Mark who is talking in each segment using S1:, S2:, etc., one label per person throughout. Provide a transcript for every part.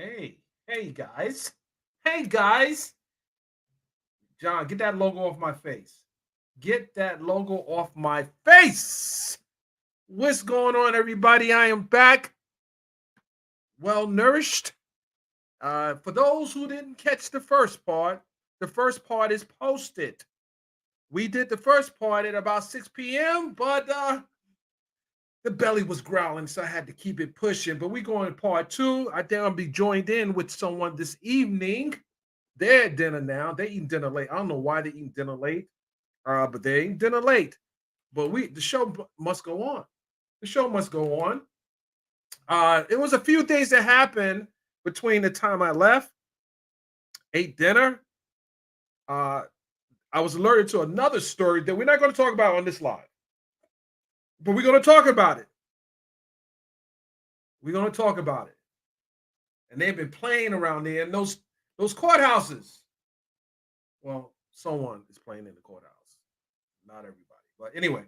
S1: Hey guys. Hey guys. John, get that logo off my face. Get that logo off my face. What's going on, everybody? I am back, well nourished. For those who didn't catch the first part is posted. We did the first part at about 6 p.m., but the belly was growling, so I had to keep it pushing. But we going to part two. I think I'll be joined in with someone this evening. They're at dinner now. They eating dinner late. I don't know why they eating dinner late, but they eating dinner late. But the show must go on. The show must go on. It was a few things that happened between the time I left, ate dinner. Uh, I was alerted to another story that we're not going to talk about on this live, but we're going to talk about it. We're going to talk about it. And they've been playing around there in those courthouses. Well, someone is playing in the courthouse, not everybody. But anyway,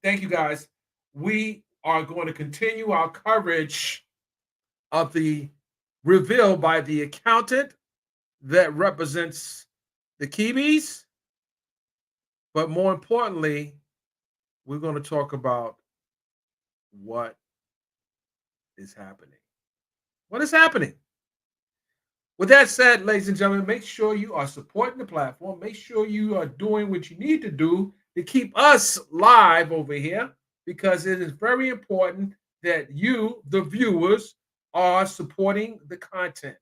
S1: thank you guys. We are going to continue our coverage of the reveal by the accountant that represents the Kiwis. But more importantly, we're going to talk about what is happening. What is happening? With that said, ladies and gentlemen, make sure you are supporting the platform. Make sure you are doing what you need to do to keep us live over here, because it is very important that you, the viewers, are supporting the content.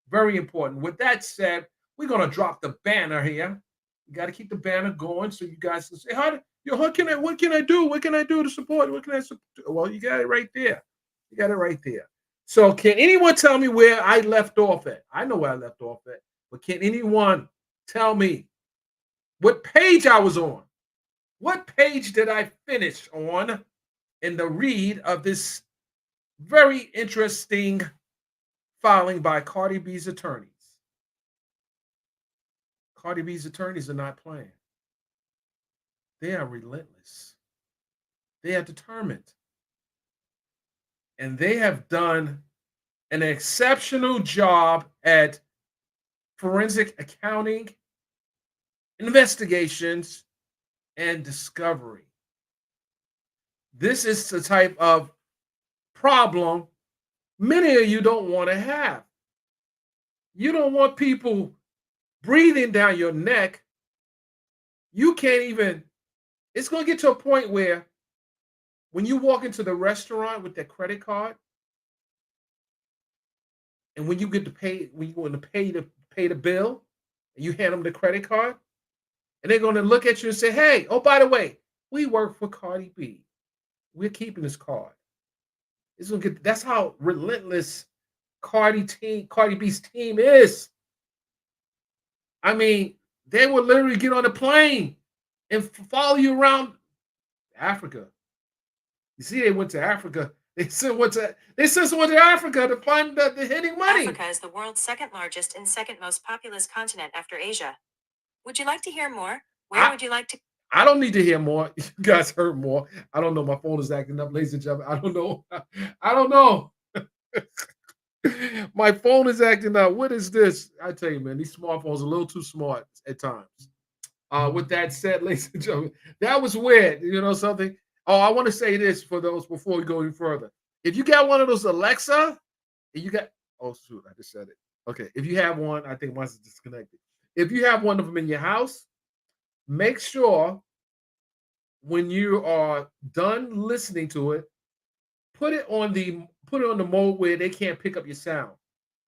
S1: Very important. With that said, we're going to drop the banner here. You got to keep the banner going so you guys can say, what can I do? What can I do to support? What can I support? Well, you got it right there. You got it right there. So can anyone tell me where I left off at? I know where I left off at, but can anyone tell me what page I was on? What page did I finish on in the read of this very interesting filing by Cardi B's attorneys? Cardi B's attorneys are not playing. They are relentless. They are determined. And they have done an exceptional job at forensic accounting, investigations, and discovery. This is the type of problem many of you don't want to have. You don't want people breathing down your neck. You can't even, it's going to get to a point where when you walk into the restaurant with that credit card, and when you get to pay, when you want to pay the bill, and you hand them the credit card, and they're going to look at you and say, "Hey, oh, by the way, we work for Cardi B. We're keeping this card." It's gonna get. That's how relentless Cardi B's team is. I mean, they will literally get on a plane and follow you around Africa. You see, they went to Africa. They sent someone to Africa to find the hidden money.
S2: Africa is the world's second largest and second most populous continent after Asia. Would you like to hear more? Where would you like to?
S1: I don't need to hear more. You guys heard more. I don't know. My phone is acting up, ladies and gentlemen. I don't know. I don't know. My phone is acting up. What is this? I tell you, man, these smartphones are a little too smart at times. With that said, ladies and gentlemen, that was weird. You know something? Oh, I want to say this for those before we go any further. If you got one of those Alexa, and you got, oh shoot, I just said it. Okay, if you have one, I think mine's disconnected. If you have one of them in your house, make sure when you are done listening to it, put it on the mode where they can't pick up your sound,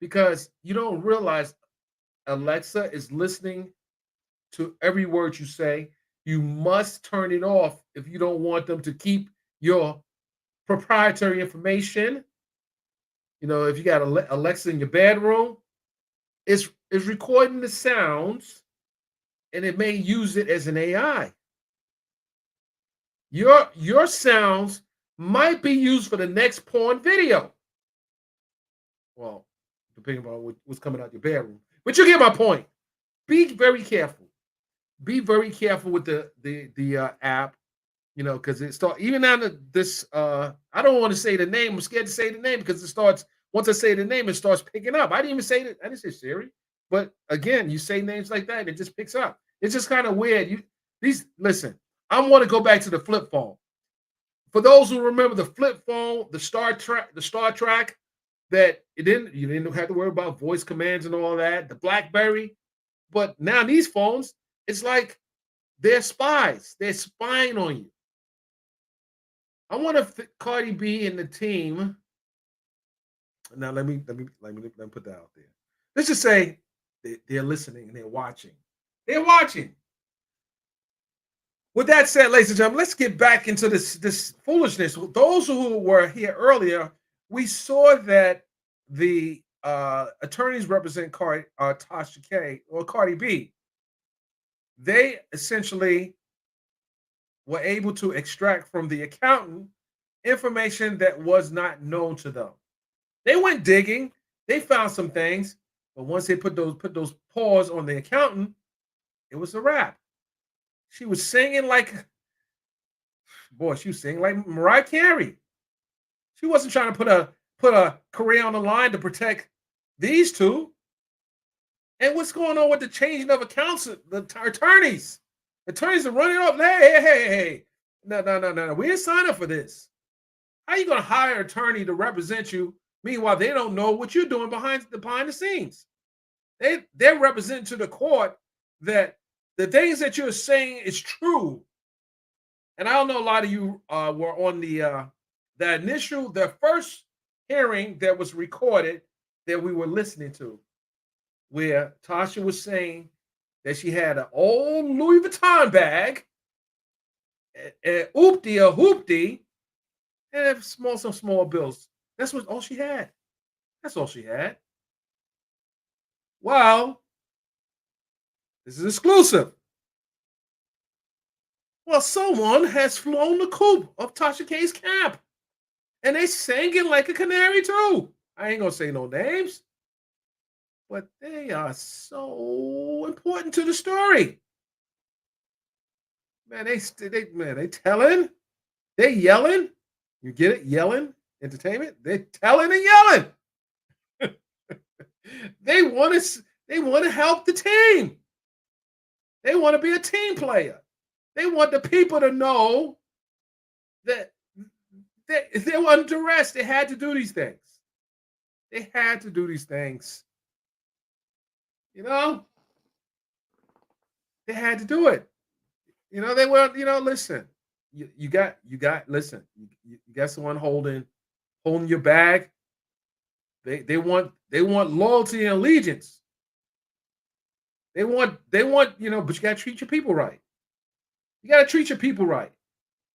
S1: because you don't realize Alexa is listening to every word you say. You must turn it off if you don't want them to keep your proprietary information. You know, if you got Alexa in your bedroom, it's recording the sounds, and it may use it as an AI. Your sounds might be used for the next porn video. Well, depending on what's coming out your bedroom. But you get my point. Be very careful. Be very careful with the app, you know, because it starts even on this. I don't want to say the name. I'm scared to say the name because it starts once I say the name, it starts picking up. I didn't even say that. I didn't say Siri. But again, you say names like that, it just picks up. It's just kind of weird. Listen, I want to go back to the flip phone. For those who remember the flip phone, the Star Trek, that you didn't have to worry about voice commands and all that, the BlackBerry. But now these phones, it's like they're spies. They're spying on you. I wonder if Cardi B and the team. Now let me put that out there. Let's just say they're listening and they're watching. They're watching. With that said, ladies and gentlemen, let's get back into this foolishness. Those who were here earlier, we saw that the attorneys represent Tasha K or Cardi B. They essentially were able to extract from the accountant information that was not known to them. They went digging, they found some things, but once they put those paws on the accountant, it was a wrap. She was singing like, boy, she was singing like Mariah Carey. She wasn't trying to put a career on the line to protect these two. And what's going on with the changing of accounts? The attorneys are running off. Hey. No. We didn't sign up for this. How are you going to hire an attorney to represent you? Meanwhile, they don't know what you're doing behind the scenes. They're representing to the court that the things that you're saying is true. And I don't know, a lot of you were on the first hearing that was recorded that we were listening to, where Tasha was saying that she had an old Louis Vuitton bag, a hoopty, and some small bills. That's all she had. That's all she had. Well, this is exclusive. Well, someone has flown the coop of Tasha K's camp, and they sang it like a canary too. I ain't gonna say no names, but they are so important to the story. Man, they telling, they yelling. You get it? Yelling entertainment. They telling and yelling. They want to help the team. They want to be a team player. They want the people to know that they were under duress. They had to do these things. They had to do these things. You know, they had to do it. You know, they were. You know, listen. You got. Listen. You got someone holding your bag. They want loyalty and allegiance. They want. But you got to treat your people right. You got to treat your people right.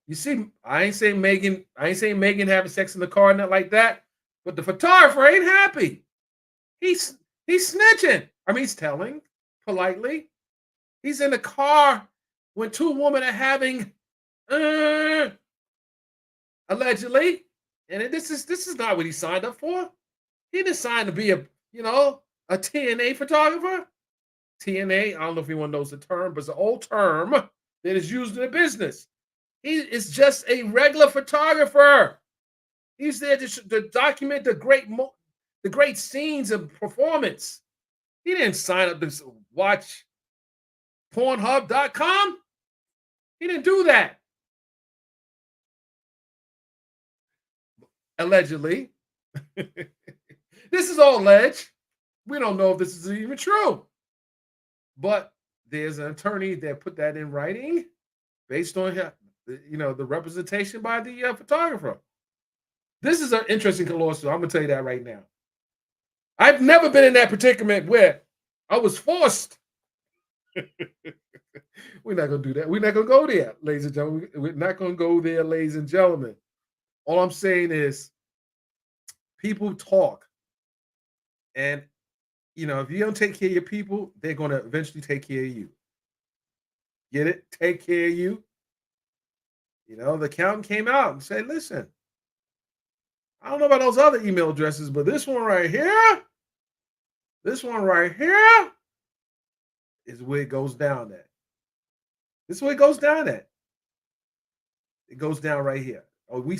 S1: You see, I ain't saying Megan having sex in the car, not like that. But the photographer ain't happy. He's snitching. I mean, he's telling politely. He's in the car when two women are having allegedly, and this is not what he signed up for. He didn't sign to be a TNA photographer. TNA, I don't know if anyone knows the term, but it's an old term that is used in the business. He is just a regular photographer. He's there to document the great scenes of performance. He didn't sign up to watch Pornhub.com. He didn't do that. Allegedly. This is all alleged. We don't know if this is even true. But there's an attorney that put that in writing based on the representation by the photographer. This is an interesting lawsuit. I'm going to tell you that right now. I've never been in that predicament where I was forced. We're not going to do that. We're not going to go there, ladies and gentlemen. We're not going to go there, ladies and gentlemen. All I'm saying is people talk. And, if you don't take care of your people, they're going to eventually take care of you. Get it? Take care of you. The accountant came out and said, listen, I don't know about those other email addresses, but this one right here is where it goes down at. This is where it goes down at. It goes down right here. Oh, we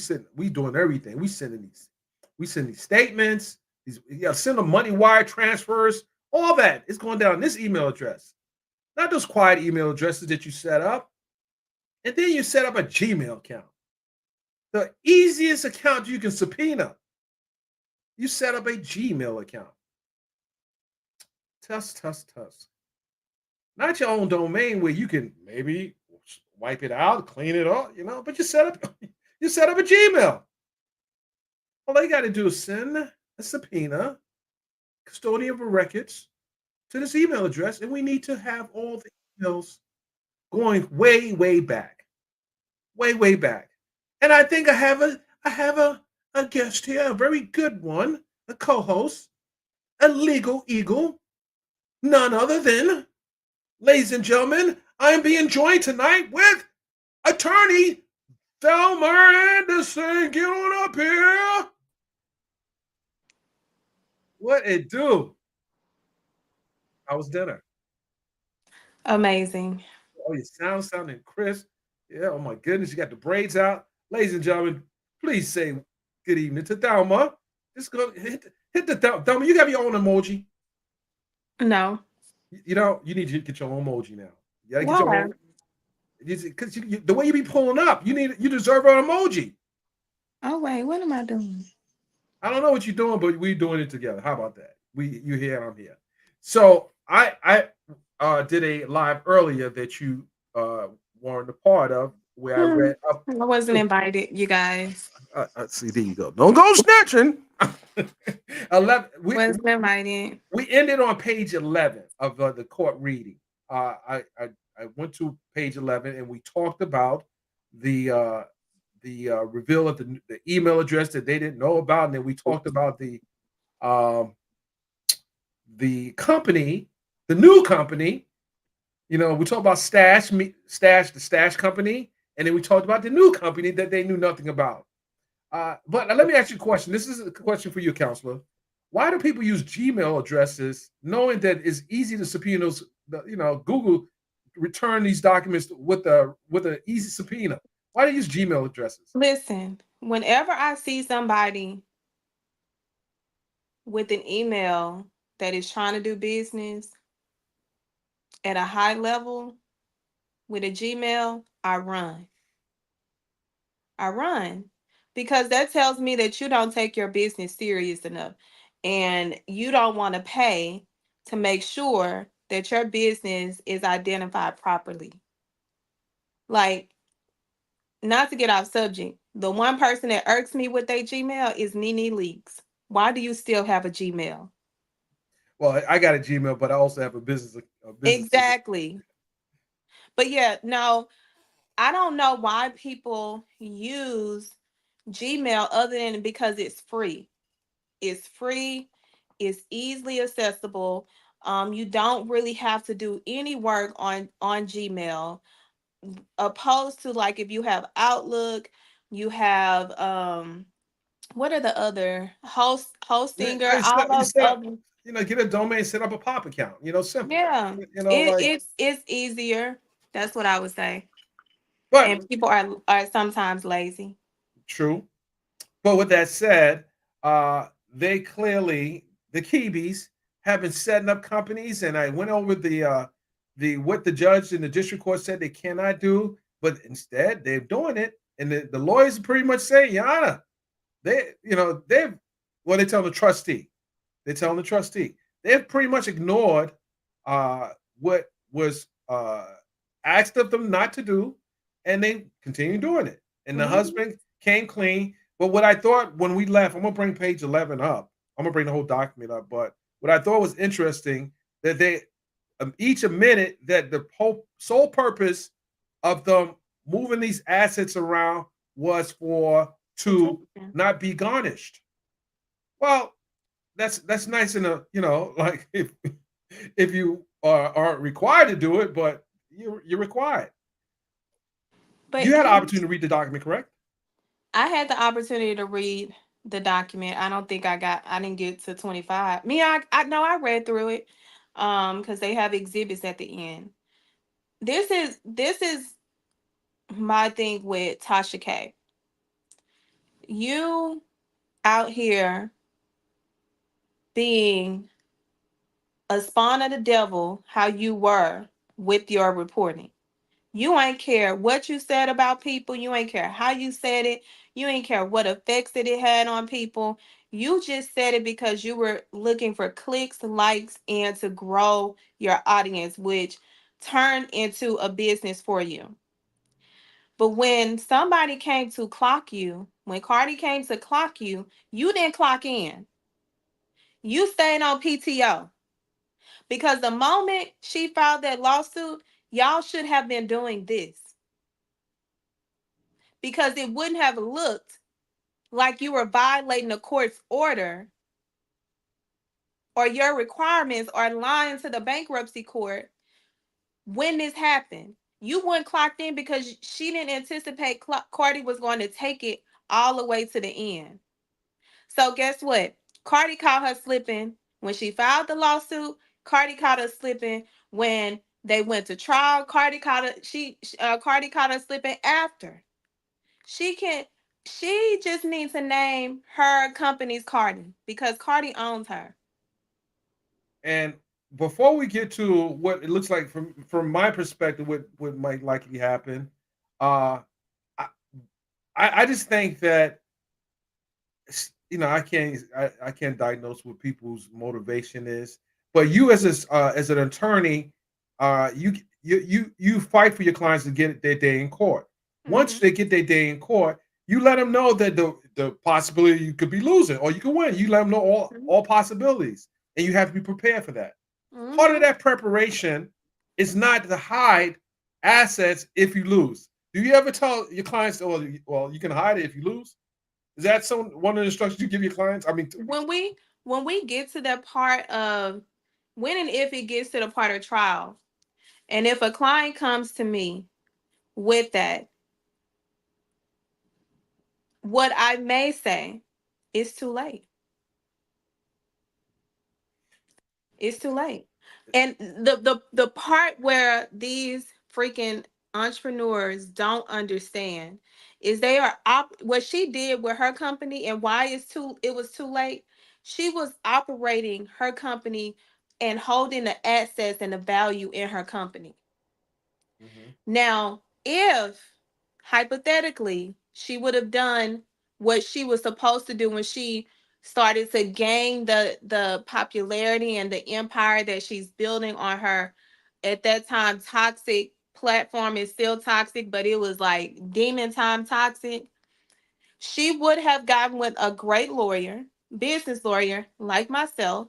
S1: doing everything. We sending these. We send these statements. These send them money wire transfers. All that is going down this email address, not those quiet email addresses that you set up. And then you set up a Gmail account, the easiest account you can subpoena. You set up a Gmail account. Tuss, tuss, tuss. Not your own domain where you can maybe wipe it out, clean it up, but you set up a Gmail. All they got to do is send a subpoena, custodian of records, to this email address, and we need to have all the emails going way, way back, way, way back. And I think I have a guest here, a very good one, a co-host, a legal eagle, none other than, ladies and gentlemen, I am being joined tonight with attorney Thelma Anderson. Get on up here. What it do? How was dinner?
S3: Amazing.
S1: Oh, your sounding crisp. Yeah, oh my goodness, you got the braids out. Ladies and gentlemen, please say good evening to Thelma. Just go hit the Thelma. You got your own emoji.
S3: No.
S1: You need to get your own emoji now. You gotta get your
S3: Why?
S1: own because the way you be pulling up, you deserve an emoji.
S3: Oh wait, what am I doing?
S1: I don't know what you're doing, but we're doing it together. How about that? You here and I'm here. So I did a live earlier that you weren't a part of where I
S3: Hmm.
S1: read up.
S3: I wasn't invited, you guys.
S1: See, there you go. Don't go snatching. 11.
S3: Wasn't invited.
S1: We ended on page 11 of the court reading. I went to page 11 and we talked about the reveal of the email address that they didn't know about, and then we talked about um, the company, the new company. We talked about the Stash company, and then we talked about the new company that they knew nothing about. But let me ask you a question. This is a question for you, counselor. Why do people use Gmail addresses, knowing that it's easy to subpoena those? Google return these documents with an easy subpoena. Why do they use Gmail addresses?
S3: Listen, whenever I see somebody with an email that is trying to do business at a high level with a Gmail, I run. I run because that tells me that you don't take your business serious enough and you don't want to pay to make sure that your business is identified properly. Like, not to get off subject, the one person that irks me with their Gmail is Nene Leaks. Why do you still have a Gmail?
S1: Well, I got a Gmail, but I also have a business.
S3: Exactly. But yeah, no, I don't know why people use Gmail other than because it's free. It's free, it's easily accessible. You don't really have to do any work on Gmail, opposed to like if you have Outlook, you have what are the other Hostinger, all
S1: You
S3: those
S1: set up,
S3: other.
S1: get a domain, set up a pop account. Simple.
S3: Yeah,
S1: Like,
S3: it's easier. That's what I would say.
S1: but
S3: And people are sometimes lazy.
S1: true. But with that said, they clearly the Kiwis have been setting up companies, and I went over the what the judge in the district court said they cannot do, but instead they're doing it, and the lawyers are pretty much saying, Your Honor, they've they tell the trustee, they've pretty much ignored what was asked of them not to do, and they continue doing it. And the
S3: Mhm.
S1: husband came clean. But what I thought when we left, I'm gonna bring page 11 up. I'm gonna bring the whole document up. But what I thought was interesting that they each admitted that the whole sole purpose of them moving these assets around was for to
S3: Protection.
S1: not be garnished. Well, that's nice in a like if you aren't required to do it, but you're required.
S3: But
S1: You had an opportunity to read the document, correct?
S3: I had the opportunity to read the document. I don't think I didn't get to 25. Me, I know I read through it because they have exhibits at the end. This is my thing with Tasha K. You out here being a spawn of the devil, how you were with your reporting. You ain't care what you said about people. You ain't care how you said it. You ain't care what effects that it had on people. You just said it because you were looking for clicks, likes, and to grow your audience, which turned into a business for you. But when somebody came to clock you, when Cardi came to clock you didn't clock in. You stayed on PTO because the moment she filed that lawsuit, y'all should have been doing this because it wouldn't have looked like you were violating the court's order or your requirements or lying to the bankruptcy court when this happened. You weren't clocked in because she didn't anticipate Cardi was going to take it all the way to the end. So guess what? Cardi caught her slipping when she filed the lawsuit. Cardi caught her slipping when they went to trial. Cardi caught her slipping after. She can she just needs to name her company's Cardi because Cardi owns her.
S1: And before we get to what it looks like from my perspective, what might likely happen, uh, I I just think that I can't diagnose what people's motivation is, but you as an attorney, you fight for your clients to get their day in court. Once
S3: Mm-hmm.
S1: they get their day in court, you let them know that the possibility you could be losing or you can win. You let them know all possibilities, and you have to be prepared for that. Part of
S3: Mm-hmm.
S1: that preparation is not to hide assets if you lose. Do you ever tell your clients, "Oh, well, you can hide it if you lose"? Is that one of the instructions you give your clients? I mean,
S3: When we get to that part of when and if it gets to the part of trial, and if a client comes to me with that, what I may say is too late. It's too late. And the part where these freaking entrepreneurs don't understand is they are what she did with her company and why it was too late. She was operating her company and holding the assets and the value in her company.
S1: mhm.
S3: Now, if hypothetically she would have done what she was supposed to do when she started to gain the popularity and the empire that she's building on her at that time toxic platform is still toxic, but it was like demon time toxic. She would have gotten with a great lawyer, business lawyer like myself,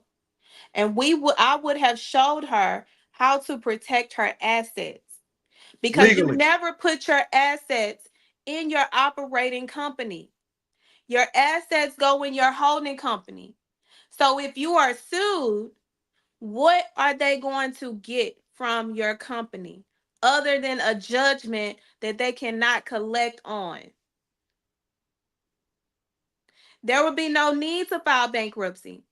S3: and I would have showed her how to protect her assets because you
S1: Legally.
S3: never put your assets in your operating company. Your assets go in your holding company. So if you are sued, what are they going to get from your company other than a judgment that they cannot collect on? There would be no need to file bankruptcy.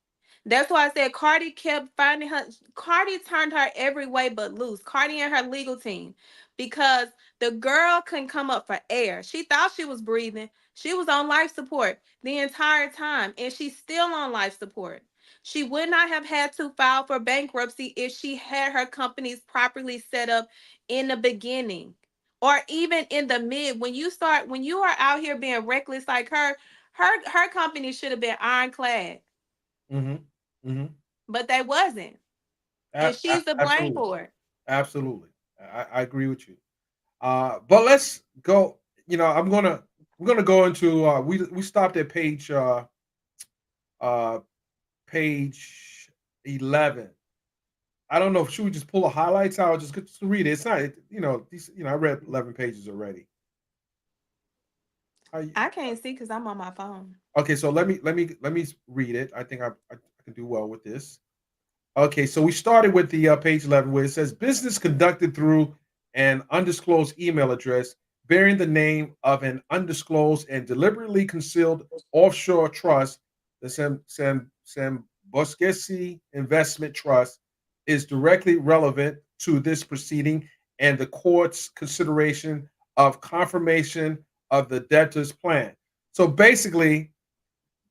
S3: That's why I said Cardi kept finding her. Cardi turned her every way but loose. Cardi and her legal team, because the girl couldn't come up for air. She thought she was breathing. She was on life support the entire time, and she's still on life support. She would not have had to file for bankruptcy if she had her companies properly set up in the beginning or even in the mid. When you are out here being reckless like her company should have been ironclad,
S1: Mhm. Mhm.
S3: but they wasn't, and she's to blame
S1: Absolutely.
S3: for it.
S1: Absolutely. I agree with you. But let's go. I'm gonna go into we stopped at uh page 11. I don't know if should we just pull the highlights out or just read it. It's not I read 11 pages already. I,
S3: I can't see because I'm on my phone.
S1: okay, so let me read it. I think I can do well with this. Okay, so we started with the page 11 where it says business conducted through an undisclosed email address bearing the name of an undisclosed and deliberately concealed offshore trust, the Sam Busquesi Investment Trust, is directly relevant to this proceeding and the court's consideration of confirmation of the debtor's plan. So basically,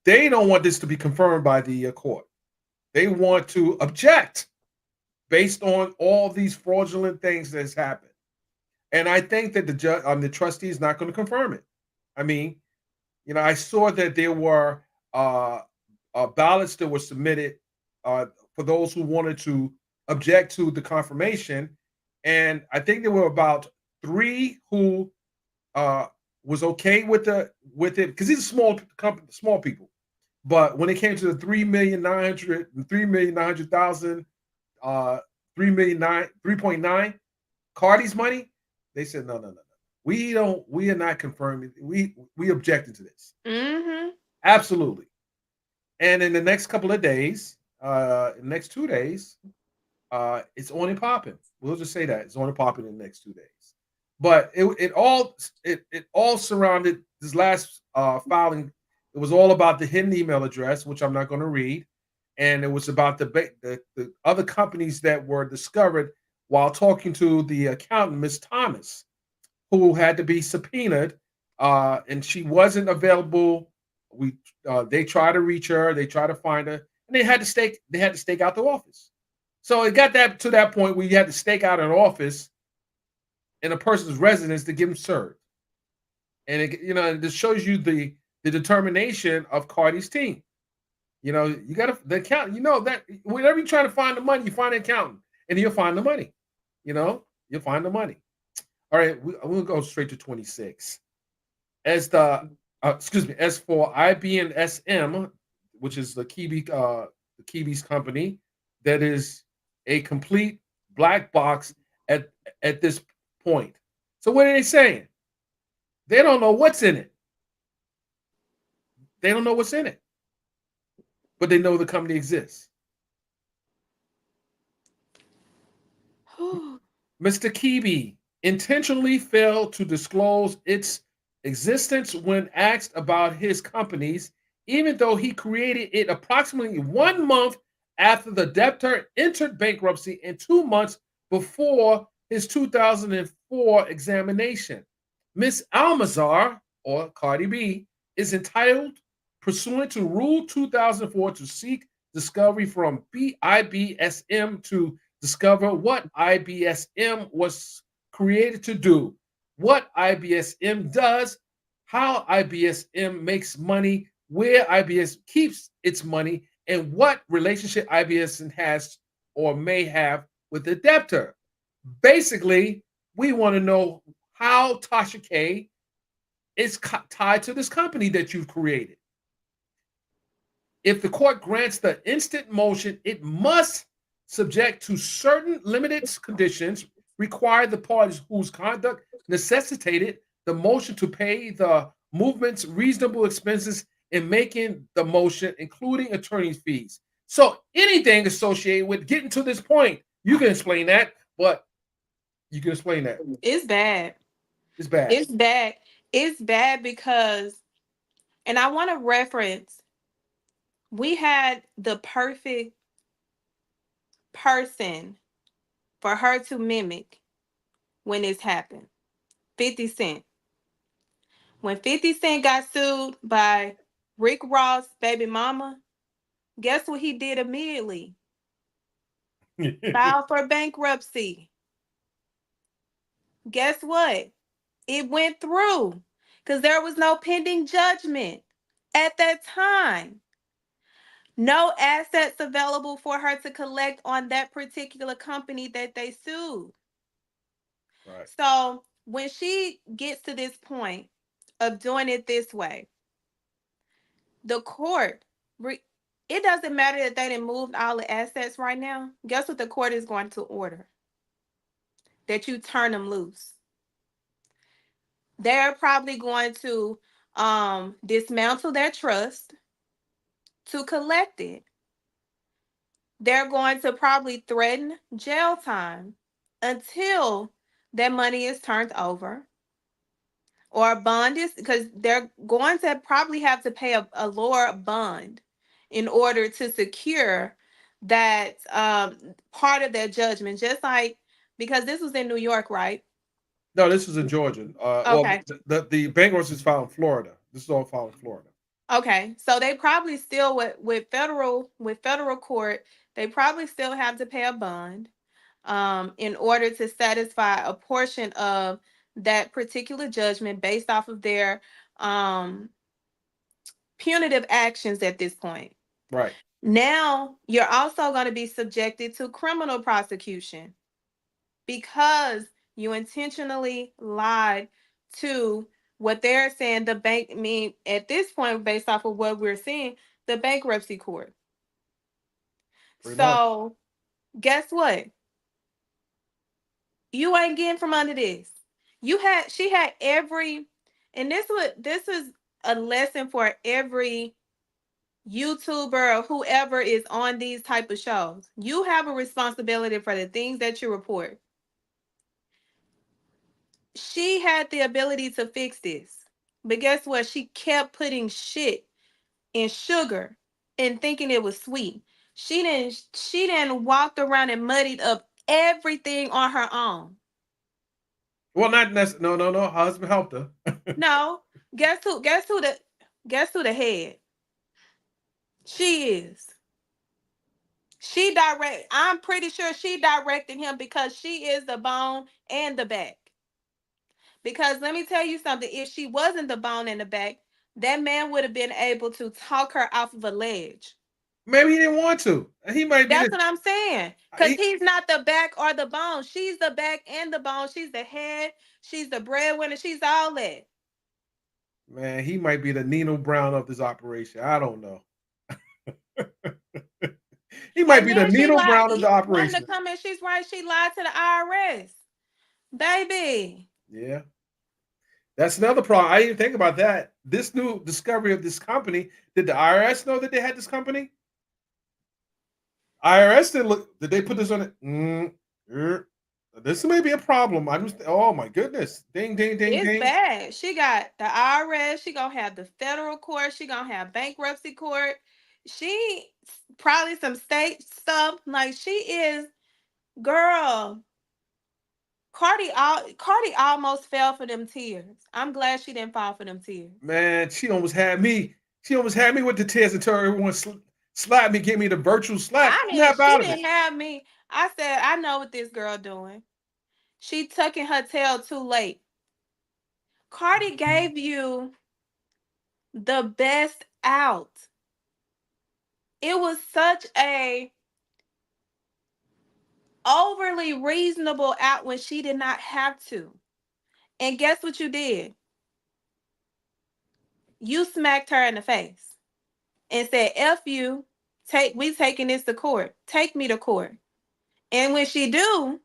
S1: They don't want this to be confirmed by the court. They want to object based on all these fraudulent things that's happened. And I think that the trustee is not going to confirm it. I mean, I saw that there were uh, ballots that were submitted uh, for those who wanted to object to the confirmation, and I think there were about three who uh, was okay with it because these are small people. But when it came to the 3,900,000, uh, 3.9 Cardi's money, they said no, no, no, no. We don't. We are not confirming. We objected to this.
S3: Mm-hmm.
S1: Absolutely. And in the next couple of days, next 2 days, it's on and popping. We'll just say that it's on and popping in the next 2 days. But it all surrounded this last filing. It was all about the hidden email address, which I'm not going to read, and it was about the other companies that were discovered while talking to the accountant, Miss Thomas, who had to be subpoenaed, and she wasn't available. We They tried to reach her, they tried to find her, and they had to stake out the office. So it got that to that point where you had to stake out an office in a person's residence to get them served. And this shows you the determination of Cardi's team. You got to the accountant. You know that whenever you try to find the money, you find an accountant, and you'll find the money. You'll find the money. All right, we'll go straight to 26. As for IBNSM, which is the Kiwi's company, that is a complete black box at this point. So what are they saying? They don't know what's in it. They don't know what's in it, but they know the company exists. Mr. Kiwi intentionally failed to disclose its existence when asked about his companies, even though he created it approximately 1 month after the debtor entered bankruptcy and 2 months before his 2004 examination. Miss Almazar, or Cardi B, is entitled, pursuant to Rule 2004, to seek discovery from IBSM to discover what IBSM was created to do, what IBSM does, how IBSM makes money, where IBS keeps its money, and what relationship IBSM has or may have with the debtor. Basically, we want to know how Tasha K is tied to this company that you've created. If the court grants the instant motion, it must, subject to certain limited conditions, require the parties whose conduct necessitated the motion to pay the movement's reasonable expenses in making the motion, including attorney's fees. So anything associated with getting to this point, you can explain that, but you can explain that.
S3: It's bad.
S1: It's bad.
S3: It's bad. It's bad because, and I want to reference, we had the perfect person for her to mimic when this happened. 50 Cent. When 50 Cent got sued by Rick Ross' baby mama, guess what he did immediately? Filed for bankruptcy. Guess what? It went through because there was no pending judgment at that time. No assets available for her to collect on that particular company that they sued.
S1: Right.
S3: So when she gets to this point of doing it this way, the court, it doesn't matter that they didn't move all the assets right now. Guess what the court is going to order? That you turn them loose. They're probably going to dismantle their trust to collect it. They're going to probably threaten jail time until that money is turned over, or a bond is, because they're going to probably have to pay a lower bond in order to secure that part of their judgment. Just like, because this was in New York, right?
S1: No, this is in Georgia.
S3: Okay.
S1: The bankruptcy is filed in Florida. This is all filed in Florida.
S3: Okay, so they probably still with federal court, they probably still have to pay a bond in order to satisfy a portion of that particular judgment based off of their um punitive actions at this point.
S1: Right.
S3: Now, you're also going to be subjected to criminal prosecution because you intentionally lied to what they're saying the bank. I mean, at this point, based off of what we're seeing, the bankruptcy court.
S1: Pretty much.
S3: So, guess what? You ain't getting from under this. She had every, and this is a lesson for every YouTuber or whoever is on these type of shows. You have a responsibility for the things that you report. She had the ability to fix this. But guess what? She kept putting shit in sugar and thinking it was sweet. She didn't walk around and muddied up everything on her own.
S1: Well, not necessarily. No, no, no. Her husband helped her.
S3: No. Guess who the head? She is. I'm pretty sure she directed him because she is the bone and the back. Because let me tell you something, if she wasn't the bone and the back, that man would have been able to talk her off of a ledge.
S1: Maybe he didn't want to. He might be
S3: That's
S1: the.
S3: what I'm saying. Because
S1: He,
S3: he's not the back or the bone. She's the back and the bone. She's the head. She's the breadwinner. She's all that.
S1: man, he might be the Nino Brown of this operation. I don't know. He might
S3: And
S1: be the
S3: then she
S1: Nino
S3: lied.
S1: Brown of the
S3: One of the
S1: operation.
S3: comments, she's right. She lied to the IRS. Baby.
S1: Yeah. That's another problem. I didn't even think about that. This new discovery of this company, did the IRS know that they had this company? IRS didn't look. Did they put this on it? This may be a problem. I'm just. Oh my goodness! Ding, ding, ding,
S3: It's
S1: ding.
S3: bad. She got the IRS. She gonna have the federal court. She gonna have bankruptcy court. She probably some state stuff. Like she is, girl. Cardi almost fell for them tears. I'm glad she didn't fall for them tears.
S1: Man, she almost had me. She almost had me with the tears until everyone slapped me, gave me the virtual slap.
S3: I mean,
S1: Snap
S3: she
S1: out of it.
S3: didn't have me. I said, I know what this girl doing. She tucking her tail too late. Cardi gave you the best out. It was such a overly reasonable out when she did not have to. And guess what you did? You smacked her in the face and said, F you, we taking this to court. Take me to court. And when she do,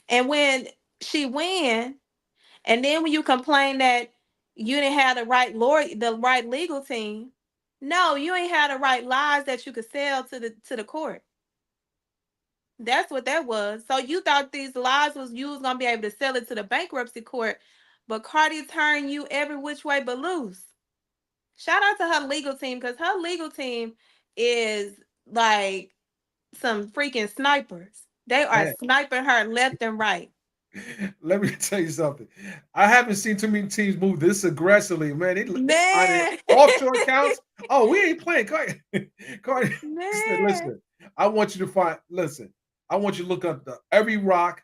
S3: and when she win, and then when you complain that you didn't have the right lawyer, the right legal team, no, you ain't had the right lies that you could sell to the court. That's what that was. So you thought these lies was you was gonna be able to sell it to the bankruptcy court, but Cardi turned you every which way but loose. Shout out to her legal team because her legal team is like some freaking snipers. They are
S1: Man,
S3: sniping her left and right.
S1: let me tell you something. I haven't seen too many teams move this aggressively, man. They finding
S3: Man,
S1: offshore accounts. Oh, we ain't playing. Cardi, Cardi said,
S3: man,
S1: listen, I want you to find, listen, I want you to look up every rock.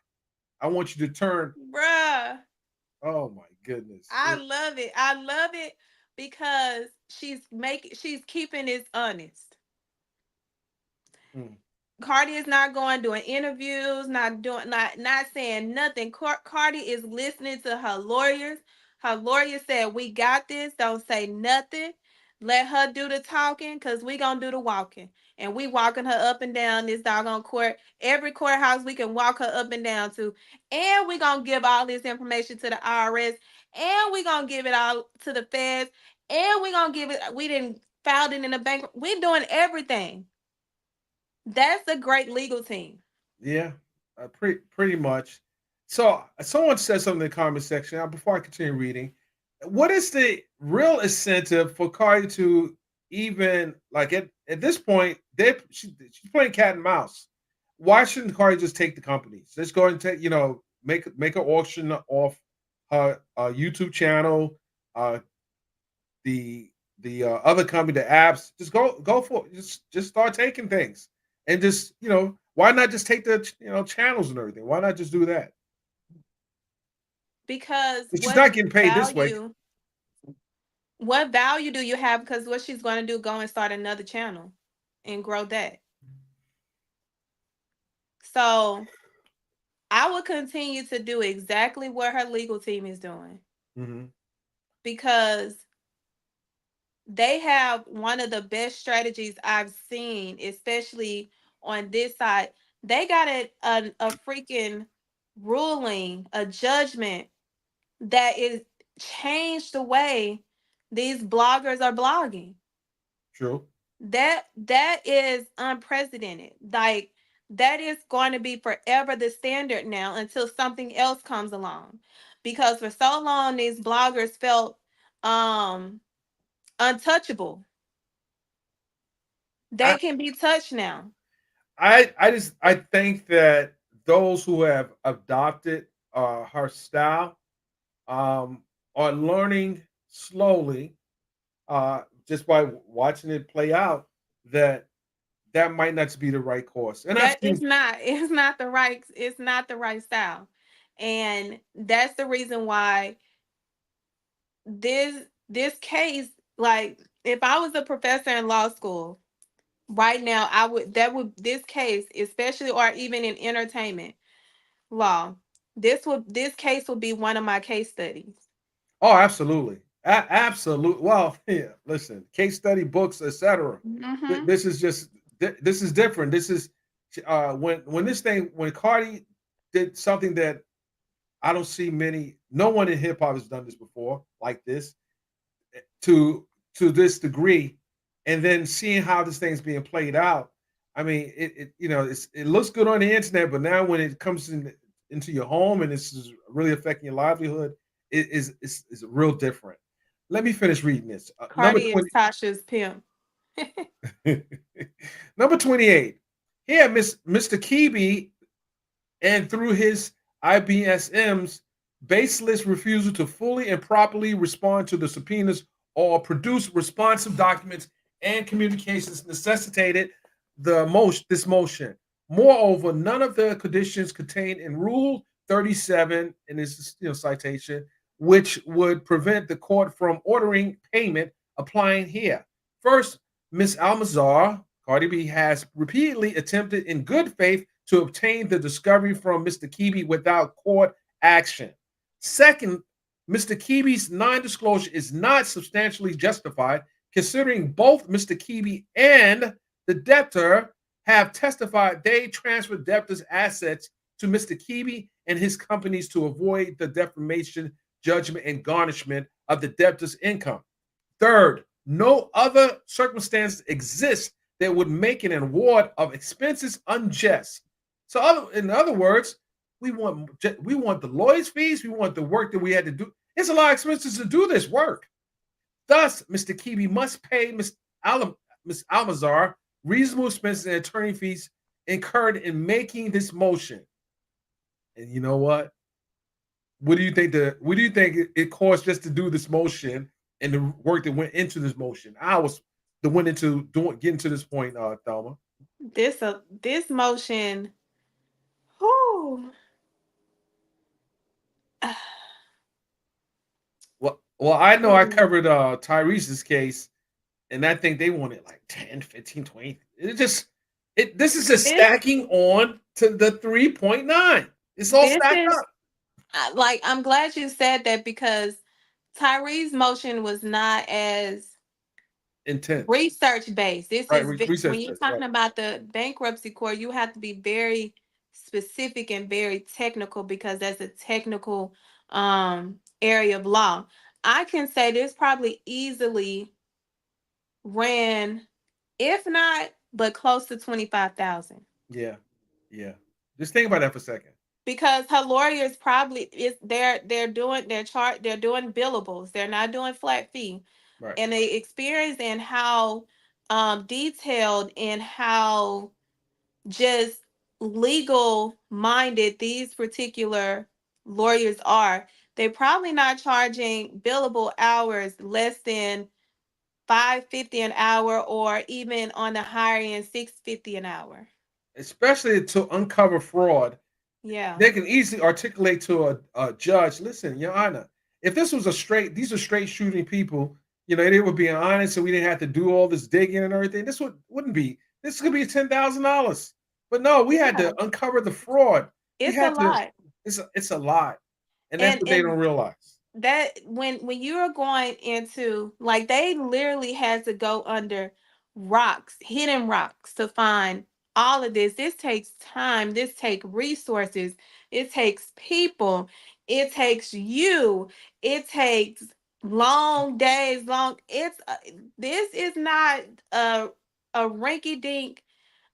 S1: I want you to turn.
S3: bruh.
S1: Oh my goodness.
S3: I love it. I love it because she's keeping it honest.
S1: Mm,
S3: Cardi is not going doing interviews, not saying nothing. Cardi is listening to her lawyers. Her lawyer said, "We got this. Don't say nothing. Let her do the talking, cause we gonna do the walking." And we walking her up and down this doggone court. Every courthouse we can walk her up and down to, and we gonna give all this information to the IRS, and we gonna give it all to the feds, and we gonna give it. We didn't filed it in the bank. We doing everything. That's a great legal team.
S1: yeah, pretty much. So someone said something in the comment section. Before I continue reading, what is the real incentive for Cardi to even like at this point? She's playing cat and mouse. Why shouldn't Cardi just take the companies? Let's go and take make an auction off her YouTube channel, uh, the the other company, the apps, just go for it. Just start taking things, and just why not just take the channels and everything? Why not just do that?
S3: Because
S1: But she's not getting paid this way.
S3: what value do you have? Because what she's going to do, go and start another channel and grow that. So I will continue to do exactly what her legal team is doing
S1: Hmm.
S3: because they have one of the best strategies I've seen, especially on this side. They got a freaking ruling, a judgment that is changed the way these bloggers are blogging.
S1: True.
S3: That is unprecedented. Like that is going to be forever the standard now until something else comes along. Because for so long these bloggers felt um untouchable. They
S1: I
S3: can be touched now.
S1: I think that those who have adopted her style um, are learning slowly, just by watching it play out, that that might not be the right course. And I've
S3: That
S1: seen.
S3: is not it's not the right style. And that's the reason why this case, like if I was a professor in law school right now, I would that would this case, especially or even in entertainment law, this case would be one of my case studies.
S1: Oh, absolutely, absolutely. Well, yeah. Listen, case study books, etc.
S3: Mm-hmm.
S1: This is just this is different. This is when this thing when Cardi did something that I don't see many. No one in hip hop has done this before, like this, to this degree, and then seeing how this thing's being played out. I mean, it looks good on the internet, but now when it comes into your home and it's really affecting your livelihood, it's real different. Let me finish reading this. Number
S3: Cardi is
S1: 20.
S3: Tasha's pimp.
S1: Number 28. Here, Mr. Kibi, and through his IBSM's baseless refusal to fully and properly respond to the subpoenas or produce responsive documents and communications necessitated this motion. Moreover, none of the conditions contained in Rule 37 in this citation, which would prevent the court from ordering payment, applying here. First, Ms. Almazar, Cardi B, has repeatedly attempted in good faith to obtain the discovery from Mr. Kibi without court action. Second, Mr. Kibi's non disclosure is not substantially justified, considering both Mr. Kibi and the debtor have testified they transferred debtor's assets to Mr. Kibi and his companies to avoid the defamation judgment and garnishment of the debtor's income. Third, no other circumstance exists that would make an award of expenses unjust. So, in other words, we want the lawyer's fees. We want the work that we had to do. It's a lot of expenses to do this work. Thus, Mr. Kibi must pay Ms. Almazar reasonable expenses and attorney fees incurred in making this motion. And you know what? What do you think it cost just to do this motion and the work that went into this motion? Hours that went into getting to this point, Thelma.
S3: This motion, whew,
S1: Well, I know I
S3: mm,
S1: covered Tyrese's case, and I think they wanted like 10, 15, 20. This is just
S3: this
S1: stacking on to the 3.9. It's all
S3: this
S1: stacked
S3: is
S1: up.
S3: like I'm glad you said that because Tyree's motion was not as
S1: Intense.
S3: research based. This
S1: Right,
S3: is when
S1: research
S3: you're
S1: based, right.
S3: talking about the bankruptcy court, you have to be very specific and very technical because that's a technical area of law. I can say this probably easily ran, if not, but close to 25,000.
S1: Yeah. Yeah. Just think about that for a second.
S3: Because her lawyers probably is they're doing their chart, they're doing billables, they're not doing flat fee,
S1: Right.
S3: and the experience and how detailed and how just legal minded these particular lawyers are. They're probably not charging billable hours less than $5.50 an hour, or even on the higher end, $6.50 an hour.
S1: especially to uncover fraud.
S3: Yeah.
S1: They can easily articulate to a judge, listen, Your Honor, if this was these are straight shooting people, they would be honest and we didn't have to do all this digging and everything. Wouldn't be, this could be $10,000. But no, we had
S3: Yeah.
S1: to uncover the fraud. We
S3: It's a
S1: had to,
S3: lot.
S1: it's a lot. And that's what they
S3: And
S1: don't realize.
S3: that when you are going into, like, they literally had to go under rocks, hidden rocks, to find all of this takes time, this takes resources, it takes people, it takes you, it takes long days, long it's this is not a rinky dink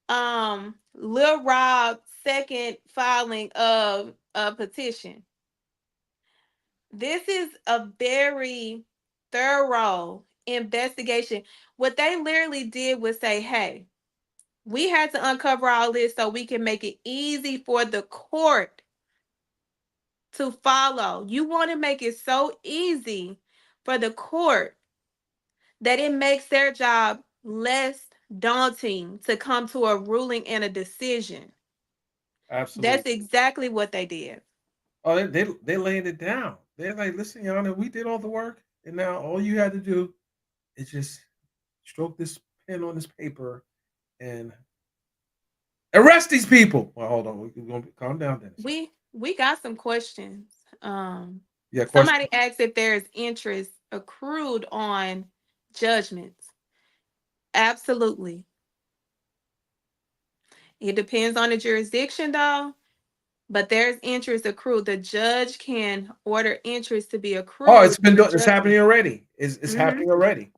S3: Lil Rob second filing of a petition. This is a very thorough investigation. What they literally did was say, hey, we had to uncover all this so we can make it easy for the court to follow. You want to make it so easy for the court that it makes their job less daunting to come to a ruling and a decision. That's
S1: Absolutely.
S3: exactly what they did.
S1: Oh, they laying it down. They're like, listen, Your Honor, we did all the work, and now all you had to do is just stroke this pen on this paper and arrest these people. Well, hold on. We're gonna calm down, Dennis.
S3: We got some questions. Um,
S1: Yeah, question.
S3: Somebody asked if there's interest accrued on judgments. Absolutely. It depends on the jurisdiction, though, but there's interest accrued. The judge can order interest to be
S1: Oh,
S3: accrued
S1: it's been
S3: on the
S1: done. It's
S3: judgment.
S1: happening already. It's
S3: Hmm.
S1: happening already.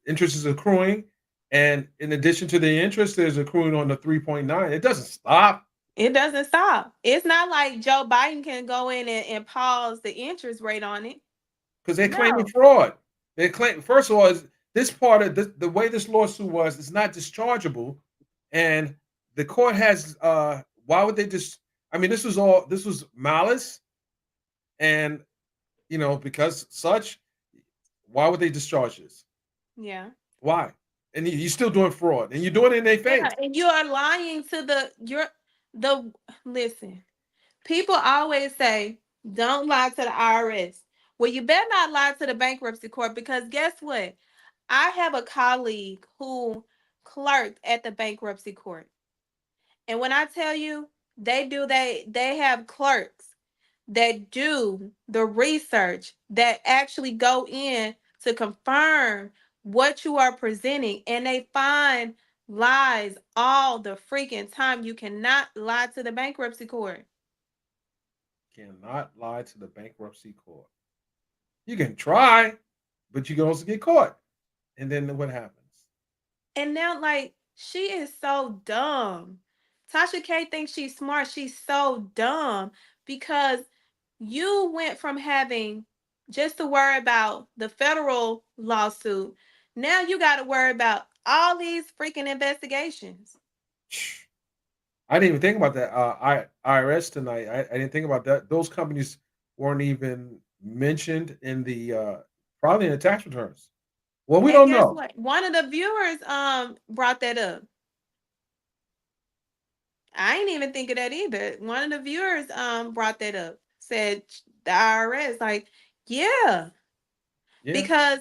S1: Interest is accruing, and in addition to the interest, there's accruing on the 3.9. It doesn't stop
S3: It doesn't stop. It's not like Joe Biden can go in and pause the interest rate on it.
S1: because they're claiming
S3: No,
S1: fraud. They claim, first of all, is this part of the way this lawsuit was, it's not dischargeable, and the court has. Why would they just? I mean, this was malice, and because such, why would they discharge this?
S3: yeah.
S1: Why? And you're still doing fraud, and you're doing it in their
S3: Yeah,
S1: face.
S3: and you are lying to the listen. People always say, don't lie to the IRS. Well, you better not lie to the bankruptcy court, because guess what? I have a colleague who clerked at the bankruptcy court. And when I tell you, they have clerks that do the research, that actually go in to confirm what you are presenting, and they find lies all the freaking time. You cannot lie to the bankruptcy court.
S1: Cannot lie to the bankruptcy court. You can try, but you can also get caught. And then what happens?
S3: And now, like, she is so dumb. Tasha K thinks she's smart. She's so dumb because you went from having just to worry about the federal lawsuit. Now you got to worry about all these freaking investigations.
S1: I didn't even think about that. IRS tonight. I didn't think about that. Those companies weren't even mentioned in the probably in the tax returns. Well, we
S3: And
S1: don't
S3: guess
S1: know
S3: what? One of the viewers brought that up. I ain't even think of that either. One of the viewers brought that up. Said the IRS, like, yeah,
S1: Yeah.
S3: because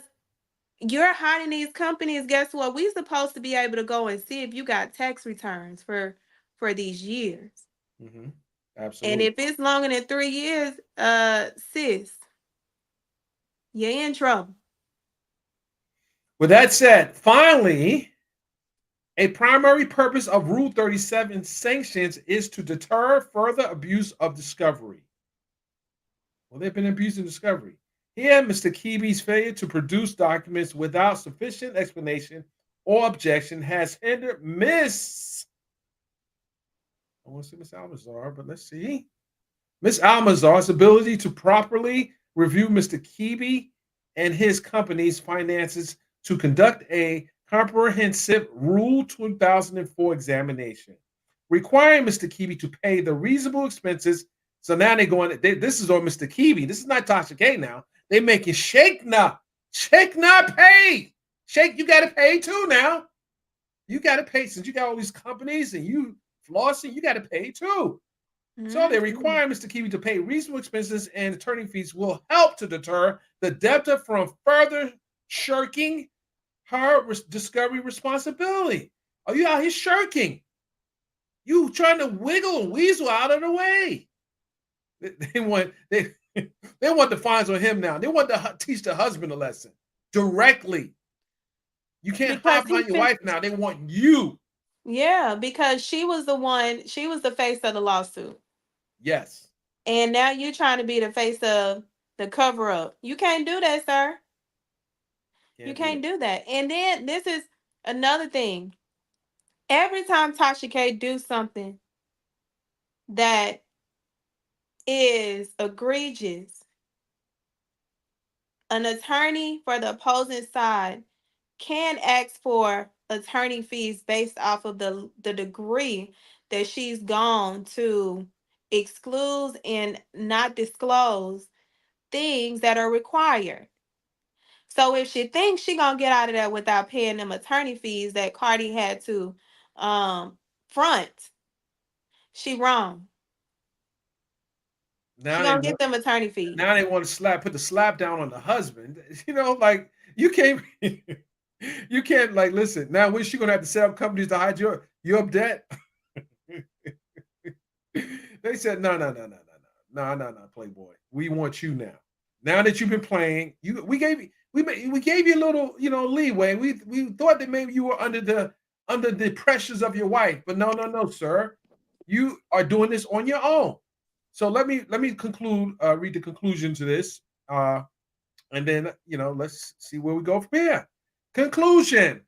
S3: you're hiding these companies. Guess what? We supposed to be able to go and see if you got tax returns for these years.
S1: Hmm.
S3: And
S1: Absolutely.
S3: if it's longer than 3 years, sis, you're in trouble.
S1: With that said, finally, a primary purpose of Rule 37 sanctions is to deter further abuse of discovery. Well, they've been abusing discovery. Here, Mr. Kibi's failure to produce documents without sufficient explanation or objection has hindered I want to say Miss Almazar, but let's see. Miss Almazar's ability to properly review Mr. Kibi and his company's finances to conduct a comprehensive Rule 2004 examination, requiring Mr. Kibi to pay the reasonable expenses. So now they're going, this is on Mr. Kibi. This is not Tasha K now. They're making Sheikh Na pay Shake, you got to pay too now. You got to pay since you got all these companies and you flossing. You got to pay too. So they
S3: Mhm.
S1: require Mr. Kiwi to pay reasonable expenses and attorney fees will help to deter the debtor from further shirking her discovery responsibility. Are you out here shirking? You trying to wiggle and weasel out of the way. They want they want the fines on him now. They want to teach the husband a lesson directly. You can't
S3: Because
S1: hide
S3: he
S1: behind your
S3: fin
S1: wife now. They want you.
S3: yeah, because she was the face of the lawsuit.
S1: Yes.
S3: And now you trying to be the face of the cover up. You can't do that, sir. You
S1: Can't do
S3: can't
S1: that.
S3: do that. And then this is another thing. Every time Tasha K do something that is egregious, an attorney for the opposing side can ask for attorney fees based off of the degree that she's gone to exclude and not disclose things that are required. So if she thinks she gonna get out of that without paying them attorney fees that Cardi had to um front, she wrong. She
S1: Now they
S3: gonna
S1: want
S3: get them attorney fees.
S1: now they want to put the slap down on the husband. Like you can't you can't like listen. Now when's she gonna have to set up companies to hide your debt? They said no, Playboy. We want you now. Now that you've been playing, we gave you a little leeway. We thought that maybe you were under the pressures of your wife, but no, sir. You are doing this on your own. So let me conclude. Read the conclusion to this, and then let's see where we go from here. Conclusion.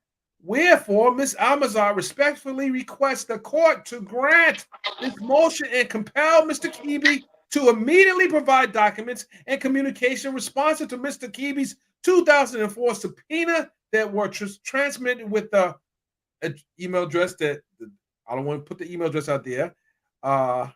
S1: Wherefore, Miss Amazon respectfully requests the court to grant this motion and compel Mr. Kibi to immediately provide documents and communication responsive to Mr. Kibi's 2004 subpoena that were transmitted with the email address that I don't want to put the email address out there. Uh,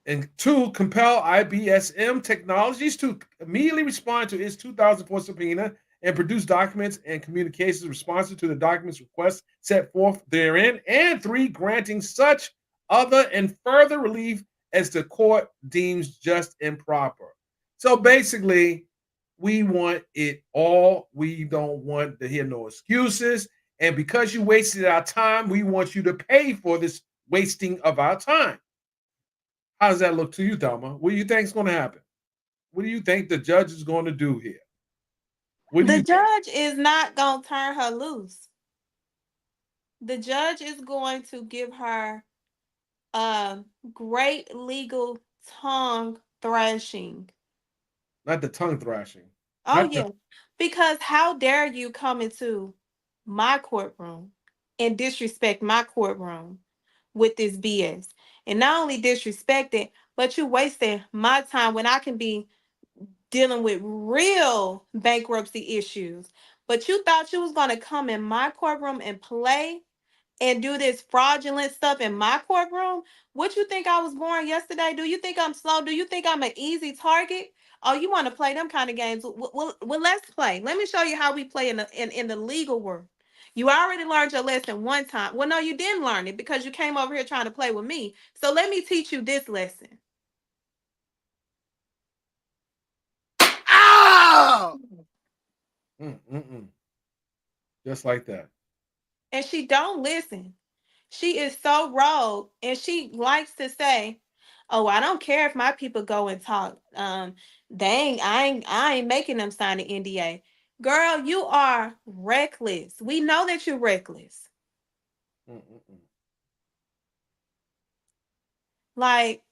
S1: and two, compel IBSM Technologies to immediately respond to its 2004 subpoena and produce documents and communications responsive to the documents requests set forth therein. And three, granting such other and further relief as the court deems just and proper. So basically, we want it all. We don't want to hear no excuses. And because you wasted our time, we want you to pay for this wasting of our time. How does that look to you, Thelma? What do you think is going to happen? What do you think the judge is going to do here? What do
S3: The
S1: you think?
S3: judge is not gonna turn her loose. The judge is going to give her a great legal tongue thrashing.
S1: Not the tongue thrashing.
S3: Oh
S1: Not the
S3: yeah. Because how dare you come into my courtroom and disrespect my courtroom with this BS? And not only disrespect it, but you wasting my time when I can be dealing with real bankruptcy issues. But you thought you was gonna come in my courtroom and play and do this fraudulent stuff in my courtroom? What you think I was born yesterday? Do you think I'm slow? Do you think I'm an easy target? Oh, you want to play them kind of games? Well, let's play. Let me show you how we play in the legal world. You already learned your lesson one time. Well, no, you didn't learn it because you came over here trying to play with me. So let me teach you this lesson.
S4: Ow!
S1: mm. Just like that.
S3: And she don't listen. She is so rogue, and she likes to say, "Oh, I don't care if my people go and talk. I ain't making them sign an NDA." Girl, you are reckless. We know that you're reckless.
S1: Mm.
S3: Like,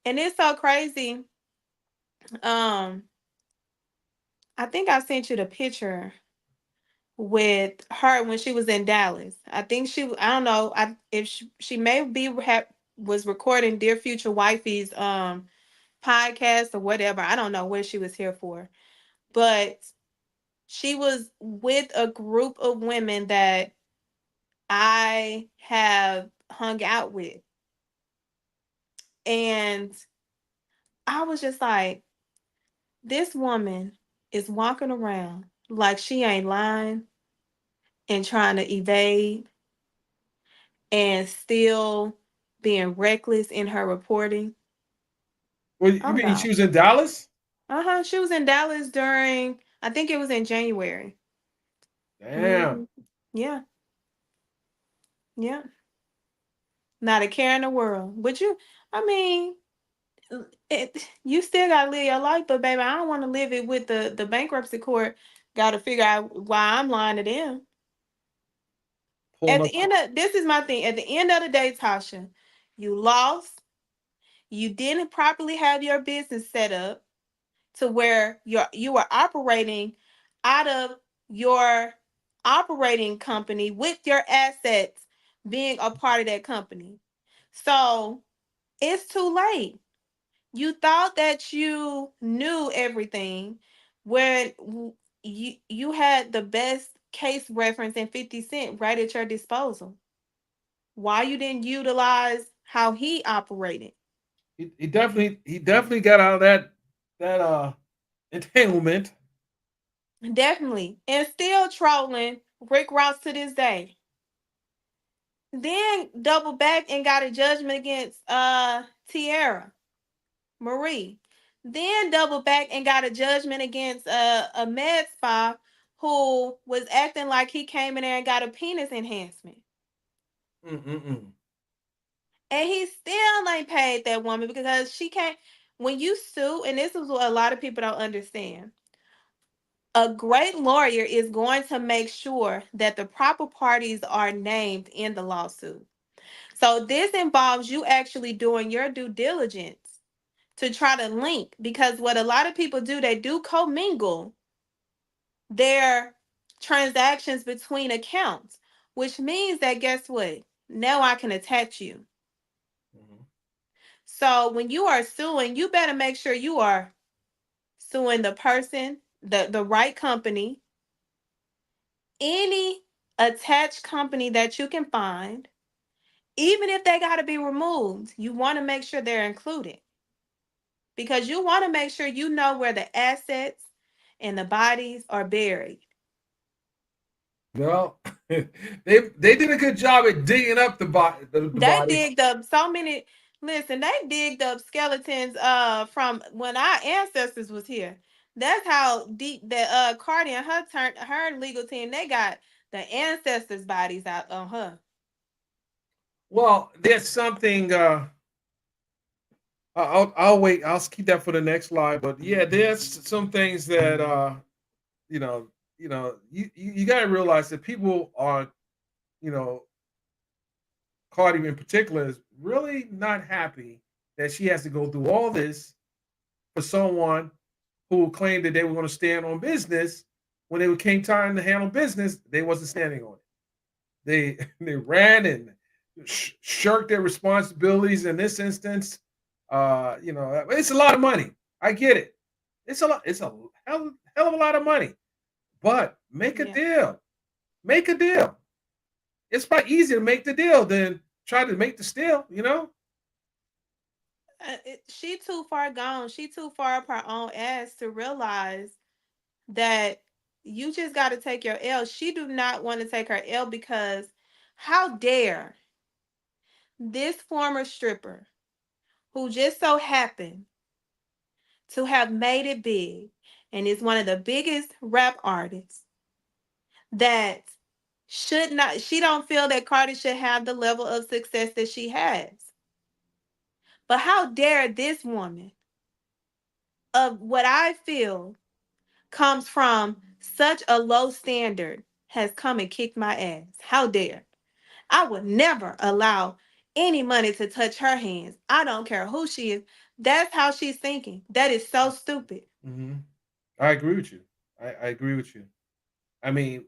S3: and it's so crazy. Um, I think I sent you the picture with her when she was in Dallas. I think I don't know, if she may be was recording Dear Future Wifey's podcast or whatever. I don't know what she was here for, but she was with a group of women that I have hung out with. And I was just like, this woman is walking around like she ain't lying and trying to evade and still being reckless in her reporting.
S1: Well, you
S3: Oh
S1: mean
S3: no.
S1: she was in Dallas?
S3: Uh-huh. She was in Dallas during, I think it was in January.
S1: Damn.
S3: Hmm. Yeah. Yeah. Not a care in the world. But I mean, you still gotta live your life, but baby, I don't want to live it with the bankruptcy court. Got to figure out why I'm lying to them.
S1: Pulling
S3: At
S1: up.
S3: the end of this is my thing. At the end of the day, Tasha, you lost. You didn't properly have your business set up to where you were operating out of your operating company with your assets being a part of that company. So it's too late. You thought that you knew everything when you had the best case reference in 50 Cent right at your disposal. Why you didn't utilize how he operated?
S1: He definitely got out of that entanglement.
S3: Definitely. And still trolling Rick Ross to this day. Then double back and got a judgment against Tierra Marie. Then double back and got a judgment against a med spa who was acting like he came in there and got a penis enhancement.
S1: Mm-mm-mm.
S3: And he still ain't paid that woman because she can't. When you sue, and this is what a lot of people don't understand, a great lawyer is going to make sure that the proper parties are named in the lawsuit. So this involves you actually doing your due diligence to try to link, because what a lot of people do, they do commingle their transactions between accounts, which means that guess what? Now I can attach you.
S1: Mhm.
S3: So when you are suing, you better make sure you are suing the person, the right company, any attached company that you can find, even if they got to be removed, you want to make sure they're included because you want to make sure you know where the assets and the bodies are buried.
S1: Well, they did a good job at digging up the
S3: They
S1: bodies.
S3: digged up so many. Listen, they digged up skeletons from when our ancestors was here. That's how deep that Cardi and her legal team, they got the ancestors' bodies out on her.
S1: Well, there's something. I'll wait. I'll keep that for the next live. But yeah, there's some things that you know, you got to realize that people are, you know, Cardi in particular is really not happy that she has to go through all this for someone who claimed that they were going to stand on business when it came time to handle business. They wasn't standing on it. They ran and shirked their responsibilities. In this instance, it's a lot of money. I get it. It's a lot. It's a hell of a lot of money. But make a
S3: Yeah.
S1: deal. Make a deal. It's probably easier to make the deal than try to make the steal.
S3: She too far gone. She too far up her own ass to realize that you just got to take your L. She do not want to take her L because how dare this former stripper who just so happened to have made it big and is one of the biggest rap artists that should not, she don't feel that Cardi should have the level of success that she has. But how dare this woman of what I feel comes from such a low standard has come and kicked my ass. How dare? I would never allow any money to touch her hands. I don't care who she is. That's how she's thinking. That is so stupid.
S1: Mm-hmm. I agree with you. I agree with you. I mean,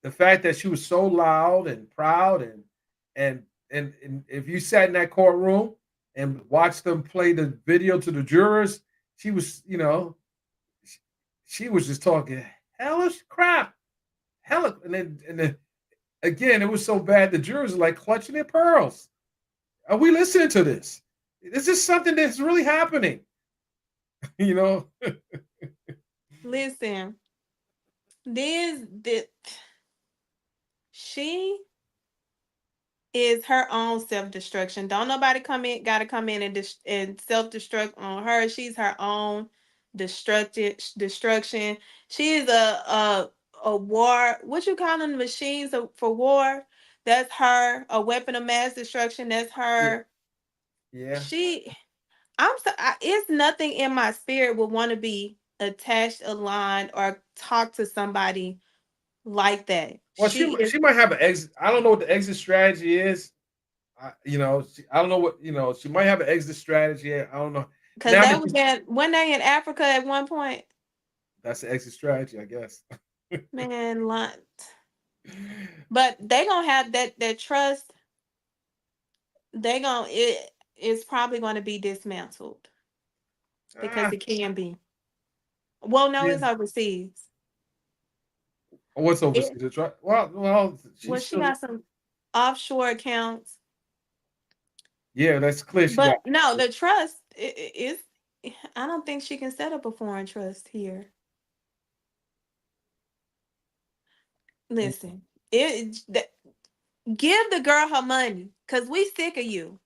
S1: the fact that she was so loud and proud and and if you sat in that courtroom and watched them play the video to the jurors, she was, she, she was just talking hellish crap. Hell, and then again, it was so bad the jurors are like clutching their pearls. Are we listening to this? Is this something that's really happening? you know?
S3: Listen, this she is her own self-destruction. Don't nobody gotta come in and self-destruct on her. She's her own destruction. She is a war, what you call them, machines for war. That's her. A weapon of mass destruction. That's
S1: Yeah,
S3: her.
S1: yeah.
S3: She it's nothing in my spirit would want to be attached, aligned, or talk to somebody like that.
S1: Well,
S3: She is
S1: she might have an exit. I don't know what the exit strategy is. I don't know what She might have an exit strategy. I don't know.
S3: because
S1: Now
S3: that
S1: that
S3: was that one day in Africa at one point.
S1: that's the exit strategy, I guess.
S3: Man, but they gonna have that trust. They gonna it's probably gonna be dismantled because
S1: ah,
S3: it can be. Well, no,
S1: yeah.
S3: it's overseas.
S1: What's
S3: It
S1: overseas? Well,
S3: well,
S1: she's
S3: she
S1: still.
S3: got some offshore accounts,
S1: Yeah, that's clear. She got.
S3: but no, the trust is. I don't think she can set up a foreign trust here. Listen, give the girl her money, cause we sick of you.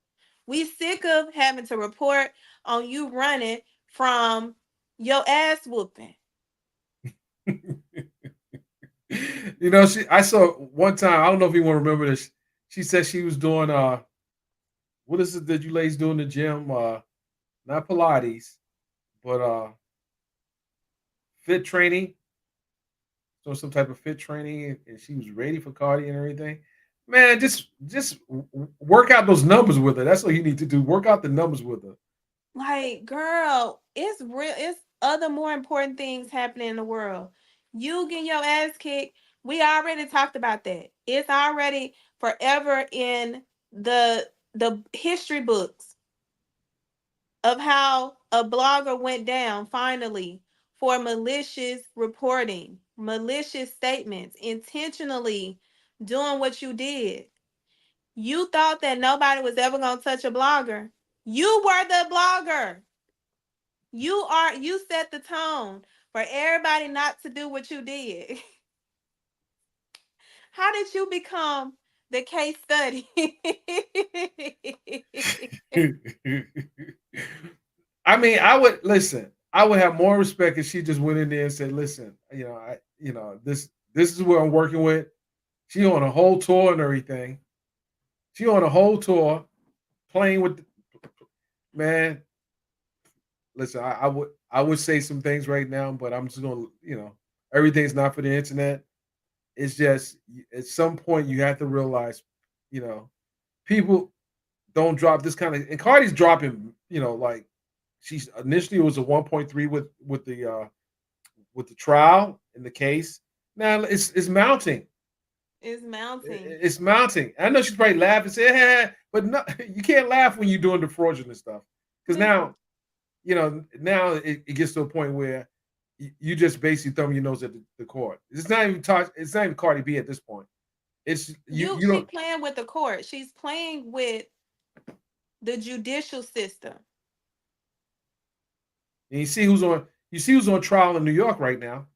S3: We sick of having to report on you running from your ass whooping.
S1: I saw one time. I don't know if you want to remember this. She said she was doing what is it that you ladies do in the gym? Not Pilates, but fit training. So some type of fit training, and she was ready for cardio and everything. Man, just work out those numbers with her. That's what you need to do. Work out the numbers with her.
S3: Like, girl, it's real. It's other more important things happening in the world. You getting your ass kicked. We already talked about that. It's already forever in the history books of how a blogger went down finally for malicious reporting, malicious statements, intentionally doing what you did. You thought that nobody was ever going to touch a blogger. You were the blogger. You set the tone for everybody not to do what you did. How did you become the case study?
S1: I mean, I would listen. I would have more respect if she just went in there and said, "Listen, this is what I'm working with." She on a whole tour and everything. She on a whole tour playing with man. Listen, I would say some things right now, but I'm just gonna everything's not for the internet. It's just at some point you have to realize, you know, people don't drop this kind of and Cardi's dropping, like she's initially it was a 1.3 with the trial in the case. Now it's mounting.
S3: It's mounting.
S1: It's mounting. I know she's probably laughing, say, hey, but no, you can't laugh when you're doing the fraudulent stuff. Because
S3: Listen,
S1: now it gets to a point where you just basically thumb your nose at the court. It's not even It's not even Cardi B at this point. It's you. You
S3: she
S1: don't.
S3: playing with the court. She's playing with the judicial system.
S1: And you see who's on. You see who's on trial in New York right now.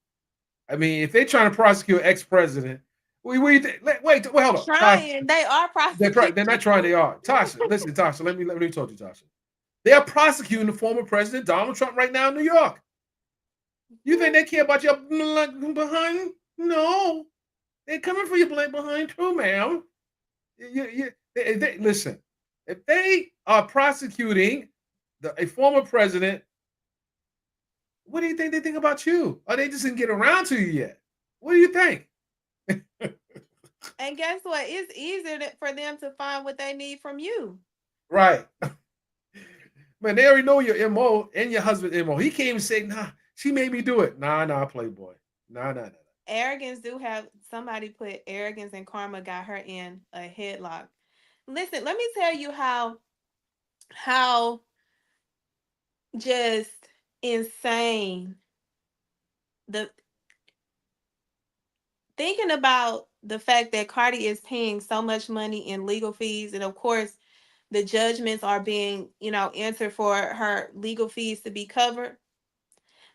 S1: I mean, if they're trying to prosecute ex president, wait, hold up, Tasha.
S3: Trying. They are
S1: They're not
S3: prosecuting.
S1: trying. They are Tasha. Listen, Tasha. Let me talk to you, Tasha. They are prosecuting the former president Donald Trump right now in New York. You think they care about your behind? No, they're coming for your behind too, ma'am. Listen. If they are prosecuting a former president, what do you think they think about you? Or they just didn't get around to you yet? What do you think?
S3: And guess what? It's easier for them to find what they need from you.
S1: Right. Man, they already know your MO and your husband's MO. He came and said, nah, she made me do it. Nah, Playboy. Nah.
S3: Arrogance do have somebody put arrogance and karma got her in a headlock. Listen, let me tell you how just insane the thinking about the fact that Cardi is paying so much money in legal fees, and of course the judgments are being, entered for her legal fees to be covered.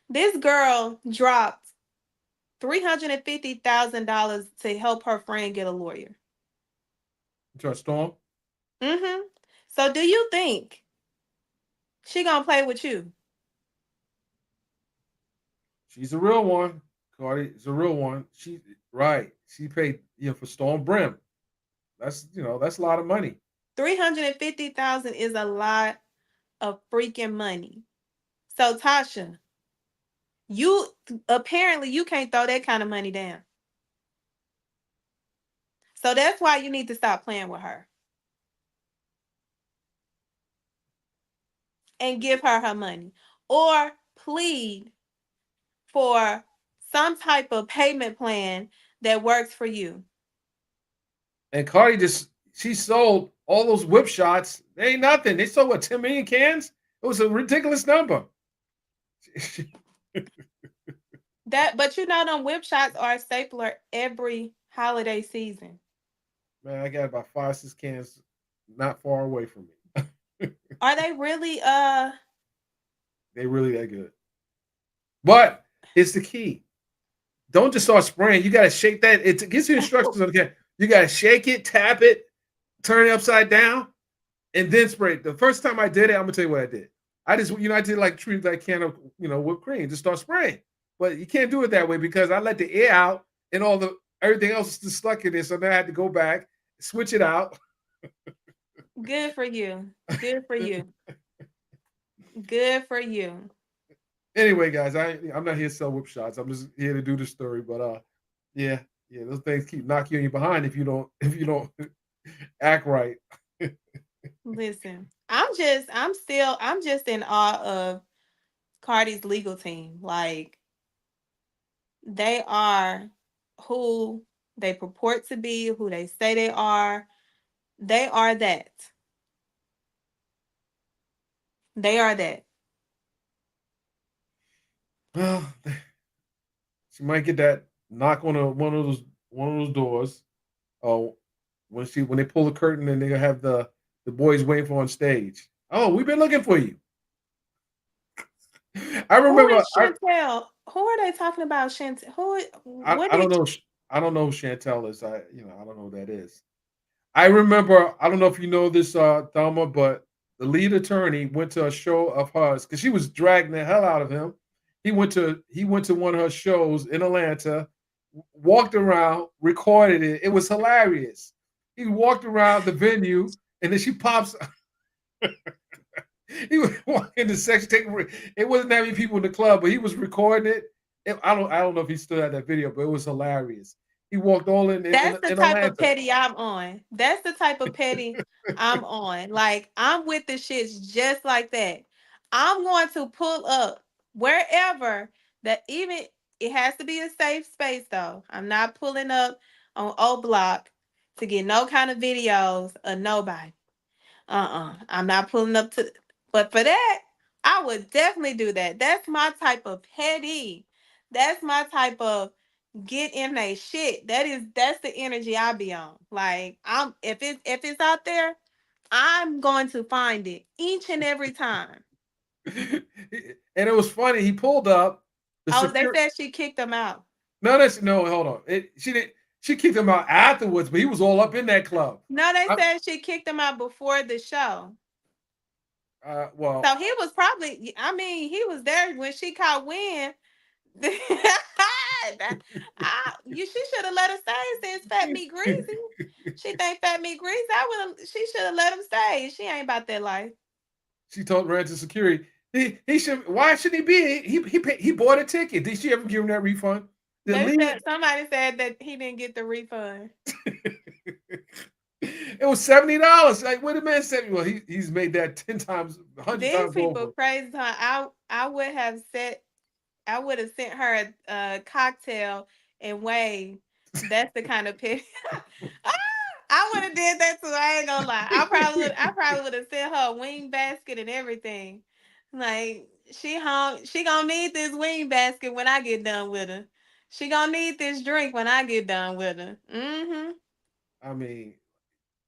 S3: This girl dropped $350,000 to help her friend get a lawyer.
S1: To a storm.
S3: Mm-hmm. So do you think she gonna play with you?
S1: She's a real one. Cardi is a real one. She right. She paid for Storm Brim. That's a lot of money.
S3: 350,000 is a lot of freaking money. So Tasha, you apparently you can't throw that kind of money down. So that's why you need to stop playing with her and give her money, or plead for some type of payment plan that works for you.
S1: And Cardi she sold all those whip shots. They ain't nothing. They sold what 10 million cans? It was a ridiculous number.
S3: But them whip shots are a stapler every holiday season.
S1: Man, I got about 5, 6 cans not far away from me.
S3: Are they really
S1: They really that good. But it's the key. Don't just start spraying. You gotta shake that. It gives you instructions on the can. You gotta shake it, tap it, turn it upside down, and then spray it. The first time I did it, I'm gonna tell you what I did. I just, I did like treat that can of, whipped cream, just start spraying. But you can't do it that way because I let the air out and everything else is just stuck in there. So now I had to go back, switch it out.
S3: good for you? Good for you. Good for you.
S1: Anyway, guys, I'm not here to sell whip shots. I'm just here to do the story. But yeah, those things keep knocking you behind if you don't act right.
S3: Listen, I'm just in awe of Cardi's legal team. Like, they are who they purport to be, who they say they are. They are that. They are that.
S1: Well, she might get that knock on one of those doors. Oh, when they pull the curtain and they have the boys waiting for on stage. Oh, we've been looking for you. I
S3: Who
S1: remember.
S3: is Chantel? Who are they talking about? Chantel? What
S1: I don't
S3: did
S1: know. I don't know who Chantel is. I don't know who that is. I remember. I don't know if you know this, Thelma, but the lead attorney went to a show of hers because she was dragging the hell out of him. He went to one of her shows in Atlanta, walked around, recorded it. It was hilarious. He walked around the venue, and then she pops. He was walking in the section, taking. It wasn't that many people in the club, but he was recording it. I don't know if he still had that video, but it was hilarious. He walked all
S3: That's the
S1: in
S3: type of
S1: Atlanta.
S3: petty I'm on. That's the type of petty I'm on. Like, I'm with the shits just like that. I'm going to pull up wherever that, even it has to be a safe space though. I'm not pulling up on O Block to get no kind of videos of nobody. I'm not pulling up to, but for that, I would definitely do that. That's my type of petty. That's my type of get in their shit. That's the energy I be on. Like, if it's out there, I'm going to find it each and every time.
S1: And it was funny. He pulled up. The
S3: Oh, they
S1: security.
S3: said she kicked them out.
S1: No. Hold on. She didn't. She kicked him out afterwards, but he was all up in that club.
S3: No, they said she kicked them out before the show.
S1: Well,
S3: So he was probably, I mean, he was there when she caught wind. She should have let her stay since Fat Meat Greasy. She think Fat Meat Greasy. She should have let him stay. She ain't about that life.
S1: she told ran to security. He should. Why should he be? He bought a ticket. Did she ever give him that refund?
S3: Somebody said that he didn't get the refund.
S1: It was $70. Like, what a man said. Well, he's made that 10 times, 100
S3: These
S1: times
S3: people
S1: over.
S3: crazy. I would have sent her a cocktail and waved. That's the kind of pit. I would have did that too. I ain't gonna lie. I probably would have sent her a wing basket and everything. Like, she home. She gonna need this wing basket when I get done with her. She gonna need this drink when I get done with her. Mm-hmm.
S1: I mean,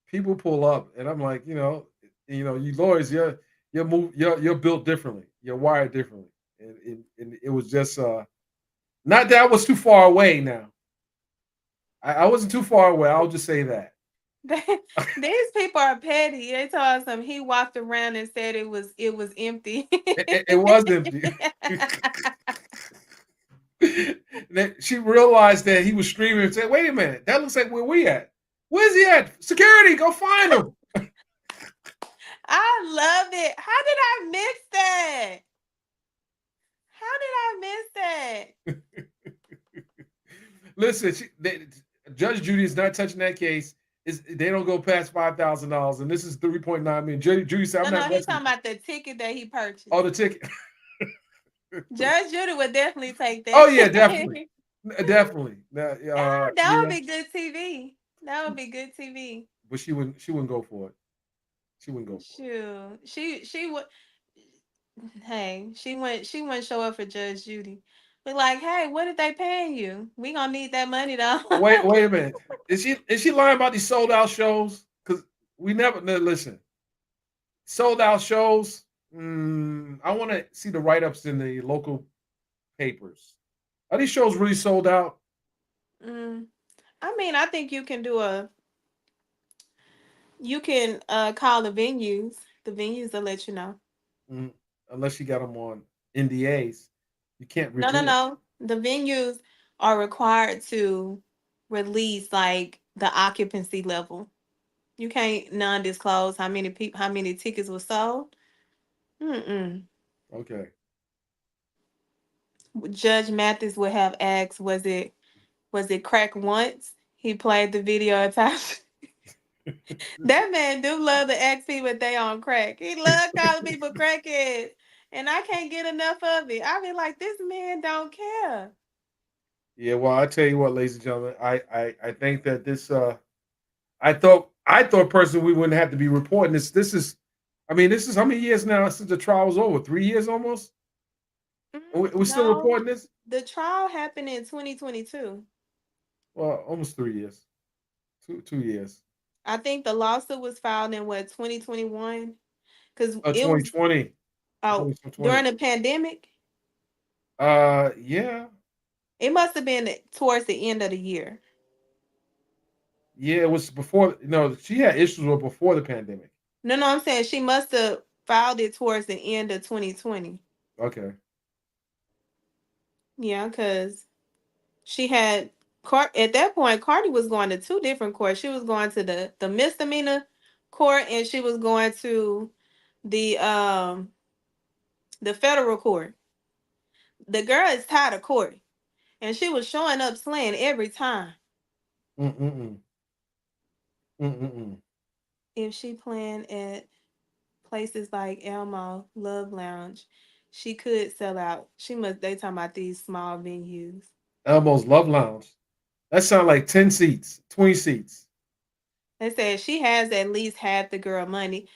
S1: people pull up, and I'm like, you lawyers, you're built differently. You're wired differently, and it was just Not that I was too far away. Now I wasn't too far away. I'll just say that.
S3: These people are petty. They told us he walked around and said it was empty.
S1: It was empty. She realized that he was streaming and said, "Wait a minute, that looks like where we at. Where's he at? Security, go find him."
S3: I love it. How did I miss that? How did I miss that?
S1: Listen, Judge Judy is not touching that case. They don't go past $5,000, and this is 3.9 million. Judy said, "I'm
S3: No,
S1: not
S3: he's
S1: messing."
S3: talking about the ticket that he purchased.
S1: Oh, the ticket.
S3: Judge Judy would definitely take that.
S1: Oh yeah, definitely, definitely.
S3: That would
S1: Yeah,
S3: be good TV. That would be good TV.
S1: but she wouldn't. She wouldn't go for it. She wouldn't go for it.
S3: Shoot, she would. Hey, she wouldn't show up for Judge Judy. But like, hey, what did they paying you? We gonna need that money though.
S1: Wait a minute. Is she lying about these sold out shows? Because we never no, listen. Sold out shows. I want to see the write ups in the local papers. Are these shows really sold out?
S3: Mm, I mean, I think you can call the venues. The venues will let you know.
S1: Mm, unless you got them on NDAs, you can't
S3: No, no,
S1: reveal.
S3: no. The venues are required to release like the occupancy level. You can't non-disclose how many tickets were sold. Mm-mm.
S1: Okay.
S3: Judge Mathis would have asked, was it crack once? He played the video of Tasha. That man do love to ask people if they on crack. He love calling people crackheads. And I can't get enough of it. I be like, this man don't care.
S1: Yeah. Well, I tell you what, ladies and gentlemen, I think that this I thought personally we wouldn't have to be reporting this. This is, I mean, this is how many years now since the trial was over? 3 years almost. We still
S3: No,
S1: reporting this?
S3: the trial happened in 2022.
S1: Well, almost 3 years. 2 years.
S3: I think the lawsuit was filed in what, 2021? Because it was
S1: 2020. I think
S3: oh
S1: it's 2020.
S3: during the pandemic.
S1: Yeah,
S3: It must have been towards the end of the year.
S1: yeah. It was before. No, she had issues with before the pandemic.
S3: No, no, I'm saying she must have filed it towards the end of 2020.
S1: Okay.
S3: Yeah, because she had at that point, Cardi was going to two different courts. She was going to the misdemeanor court, and she was going to the um the federal court. The girl is tired of court, and she was showing up slaying every time.
S1: Mm-mm-mm. Mm-mm-mm.
S3: If she playing at places like Elmo, Love Lounge, she could sell out. She must. They talking about these small venues.
S1: Elmo's Love Lounge. That sounds like 10 seats, 20 seats.
S3: They said she has at least half the girl money.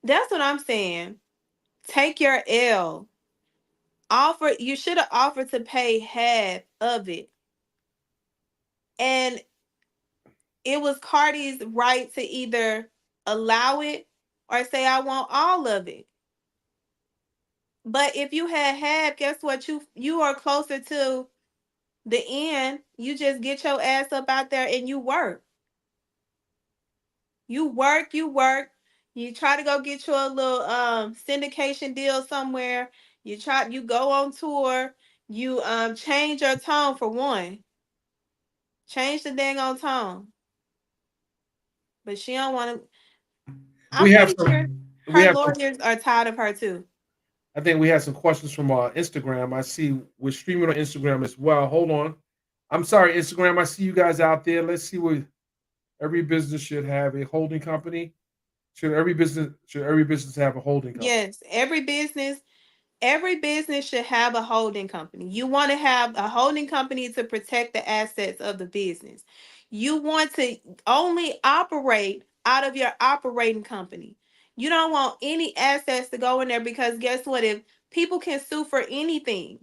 S3: That's what I'm saying. Take your L. You should have offered to pay half of it. And it was Cardi's right to either allow it or say I want all of it. But if you had half, guess what? You are closer to the end. You just get your ass up out there and you work. You work. You try to go get you a little syndication deal somewhere. You go on tour. You change your tone for one. Change the dang on tone. But she don't want to. I'm
S1: We have
S3: pretty sure
S1: some. We
S3: her
S1: have some.
S3: lawyers are tired of her too.
S1: I think we have some questions from Instagram. I see we're streaming on Instagram as well. Hold on. I'm sorry, Instagram. I see you guys out there. Let's see what every business should have a holding company. Should every business have a holding company?
S3: Yes, every business should have a holding company. You want to have a holding company to protect the assets of the business. You want to only operate out of your operating company. You don't want any assets to go in there because guess what? If people can sue for anything,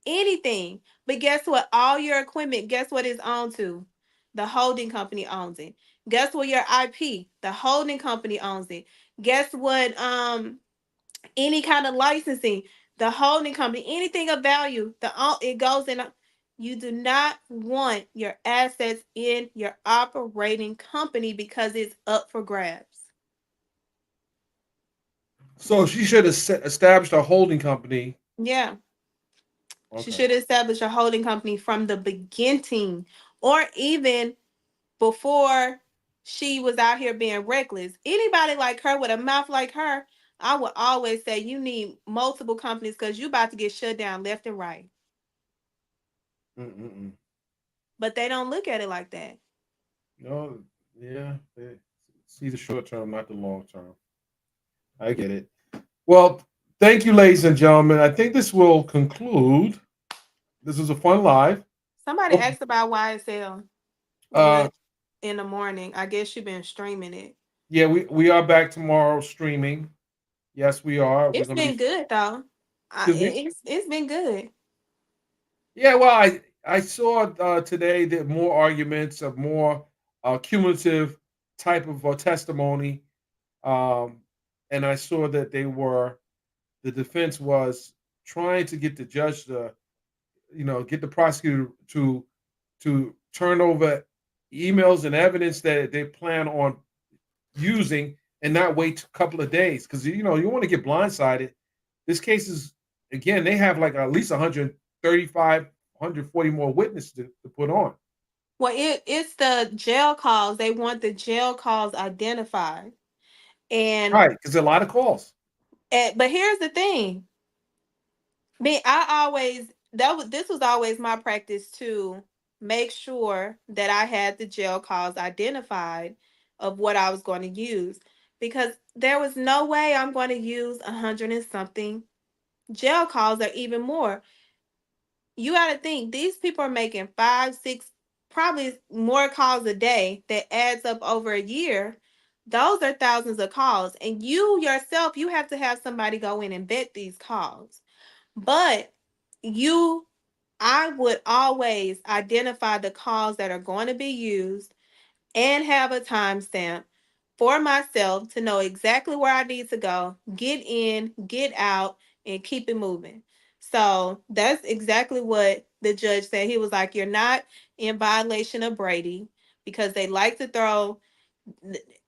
S3: but guess what? All your equipment, guess what is owned to? The holding company owns it. Guess what? Your IP, the holding company owns it. Guess what? Any kind of licensing, the holding company, anything of value, it goes in. You do not want your assets in your operating company because it's up for grabs.
S1: So she should have established a holding company.
S3: Yeah. She
S1: Okay.
S3: should establish a holding company from the beginning, or even before she was out here being reckless. Anybody like her with a mouth like her, I would always say you need multiple companies because you about to get shut down left and right.
S1: Mm-mm-mm.
S3: But they don't look at it like that.
S1: No, yeah. See the short term, not the long term. I get it. Well, thank you, ladies and gentlemen. I think this will conclude. This was a fun live.
S3: Somebody
S1: Hope-
S3: asked about YSL.
S1: Uh,
S3: What in the morning? I guess you've been streaming it.
S1: yeah, we are back tomorrow streaming. Yes, we are. We're
S3: It's
S1: gonna be.
S3: been good though.
S1: Excuse me.
S3: It's been good.
S1: Yeah, well, I saw today that more arguments of more cumulative type of testimony, um, and I saw that the defense was trying to get the judge to, get the prosecutor to turn over emails and evidence that they plan on using and not wait a couple of days because you want to get blindsided. This case is, again, they have like at least 135, 140 more witnesses to put on.
S3: Well, it's the jail calls. They want the jail calls identified. And
S1: Right, because a lot of calls.
S3: but here's the thing. Me, I always this was always my practice to make sure that I had the jail calls identified of what I was going to use because there was no way I'm going to use 100 and something jail calls or even more. You got to think these people are making 5, 6, probably more calls a day that adds up over a year. Those are thousands of calls, and you yourself, you have to have somebody go in and vet these calls. But you, I would always identify the calls that are going to be used and have a timestamp for myself to know exactly where I need to go, get in, get out, and keep it moving. So that's exactly what the judge said. He was like, "You're not in violation of Brady because they like to throw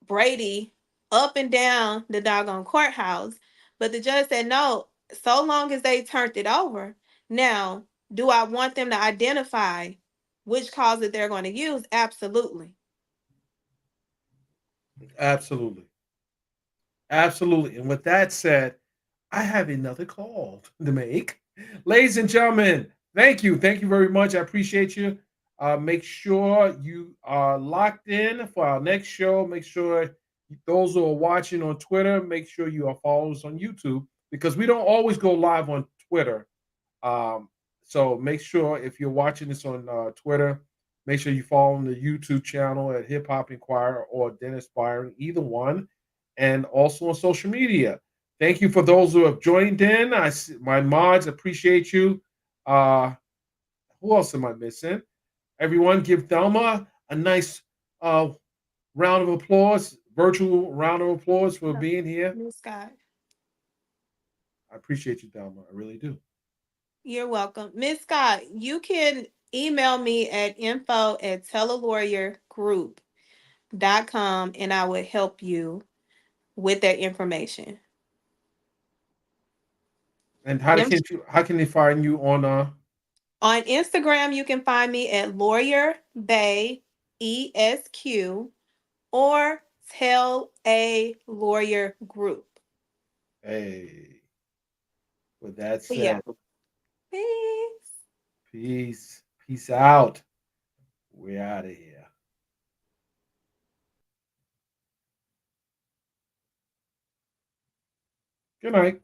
S3: Brady up and down the doggone courthouse." But the judge said, "No, so long as they turned it over. Now, do I want them to identify which calls that they're going to use? Absolutely."
S1: Absolutely. Absolutely. And with that said, I have another call to make. Ladies and gentlemen, thank you. Thank you very much. I appreciate you. Make sure you are locked in for our next show. Make sure those who are watching on Twitter, make sure you are followers on YouTube because we don't always go live on Twitter. Um, so make sure if you're watching this on Twitter, make sure you follow the YouTube channel at Hip Hop Inquirer or Dennis Byron, either one, and also on social media. Thank you for those who have joined in. My mods appreciate you. Uh, who else am I missing? Everyone, give Thelma a nice uh, round of applause, virtual round of applause for being here.
S3: Miss Scott.
S1: I appreciate you, Thelma. I really do.
S3: You're welcome. Miss Scott, you can email me at info@telalawyergroup.com and I will help you with that information.
S1: And
S3: Yep.
S1: how can they find you on
S3: On Instagram, you can find me at Lawyer Bay ESQ or Tell a Lawyer Group.
S1: hey, with that
S3: But yeah.
S1: said,
S3: Peace.
S1: peace. Peace out. We're out of here. Good night.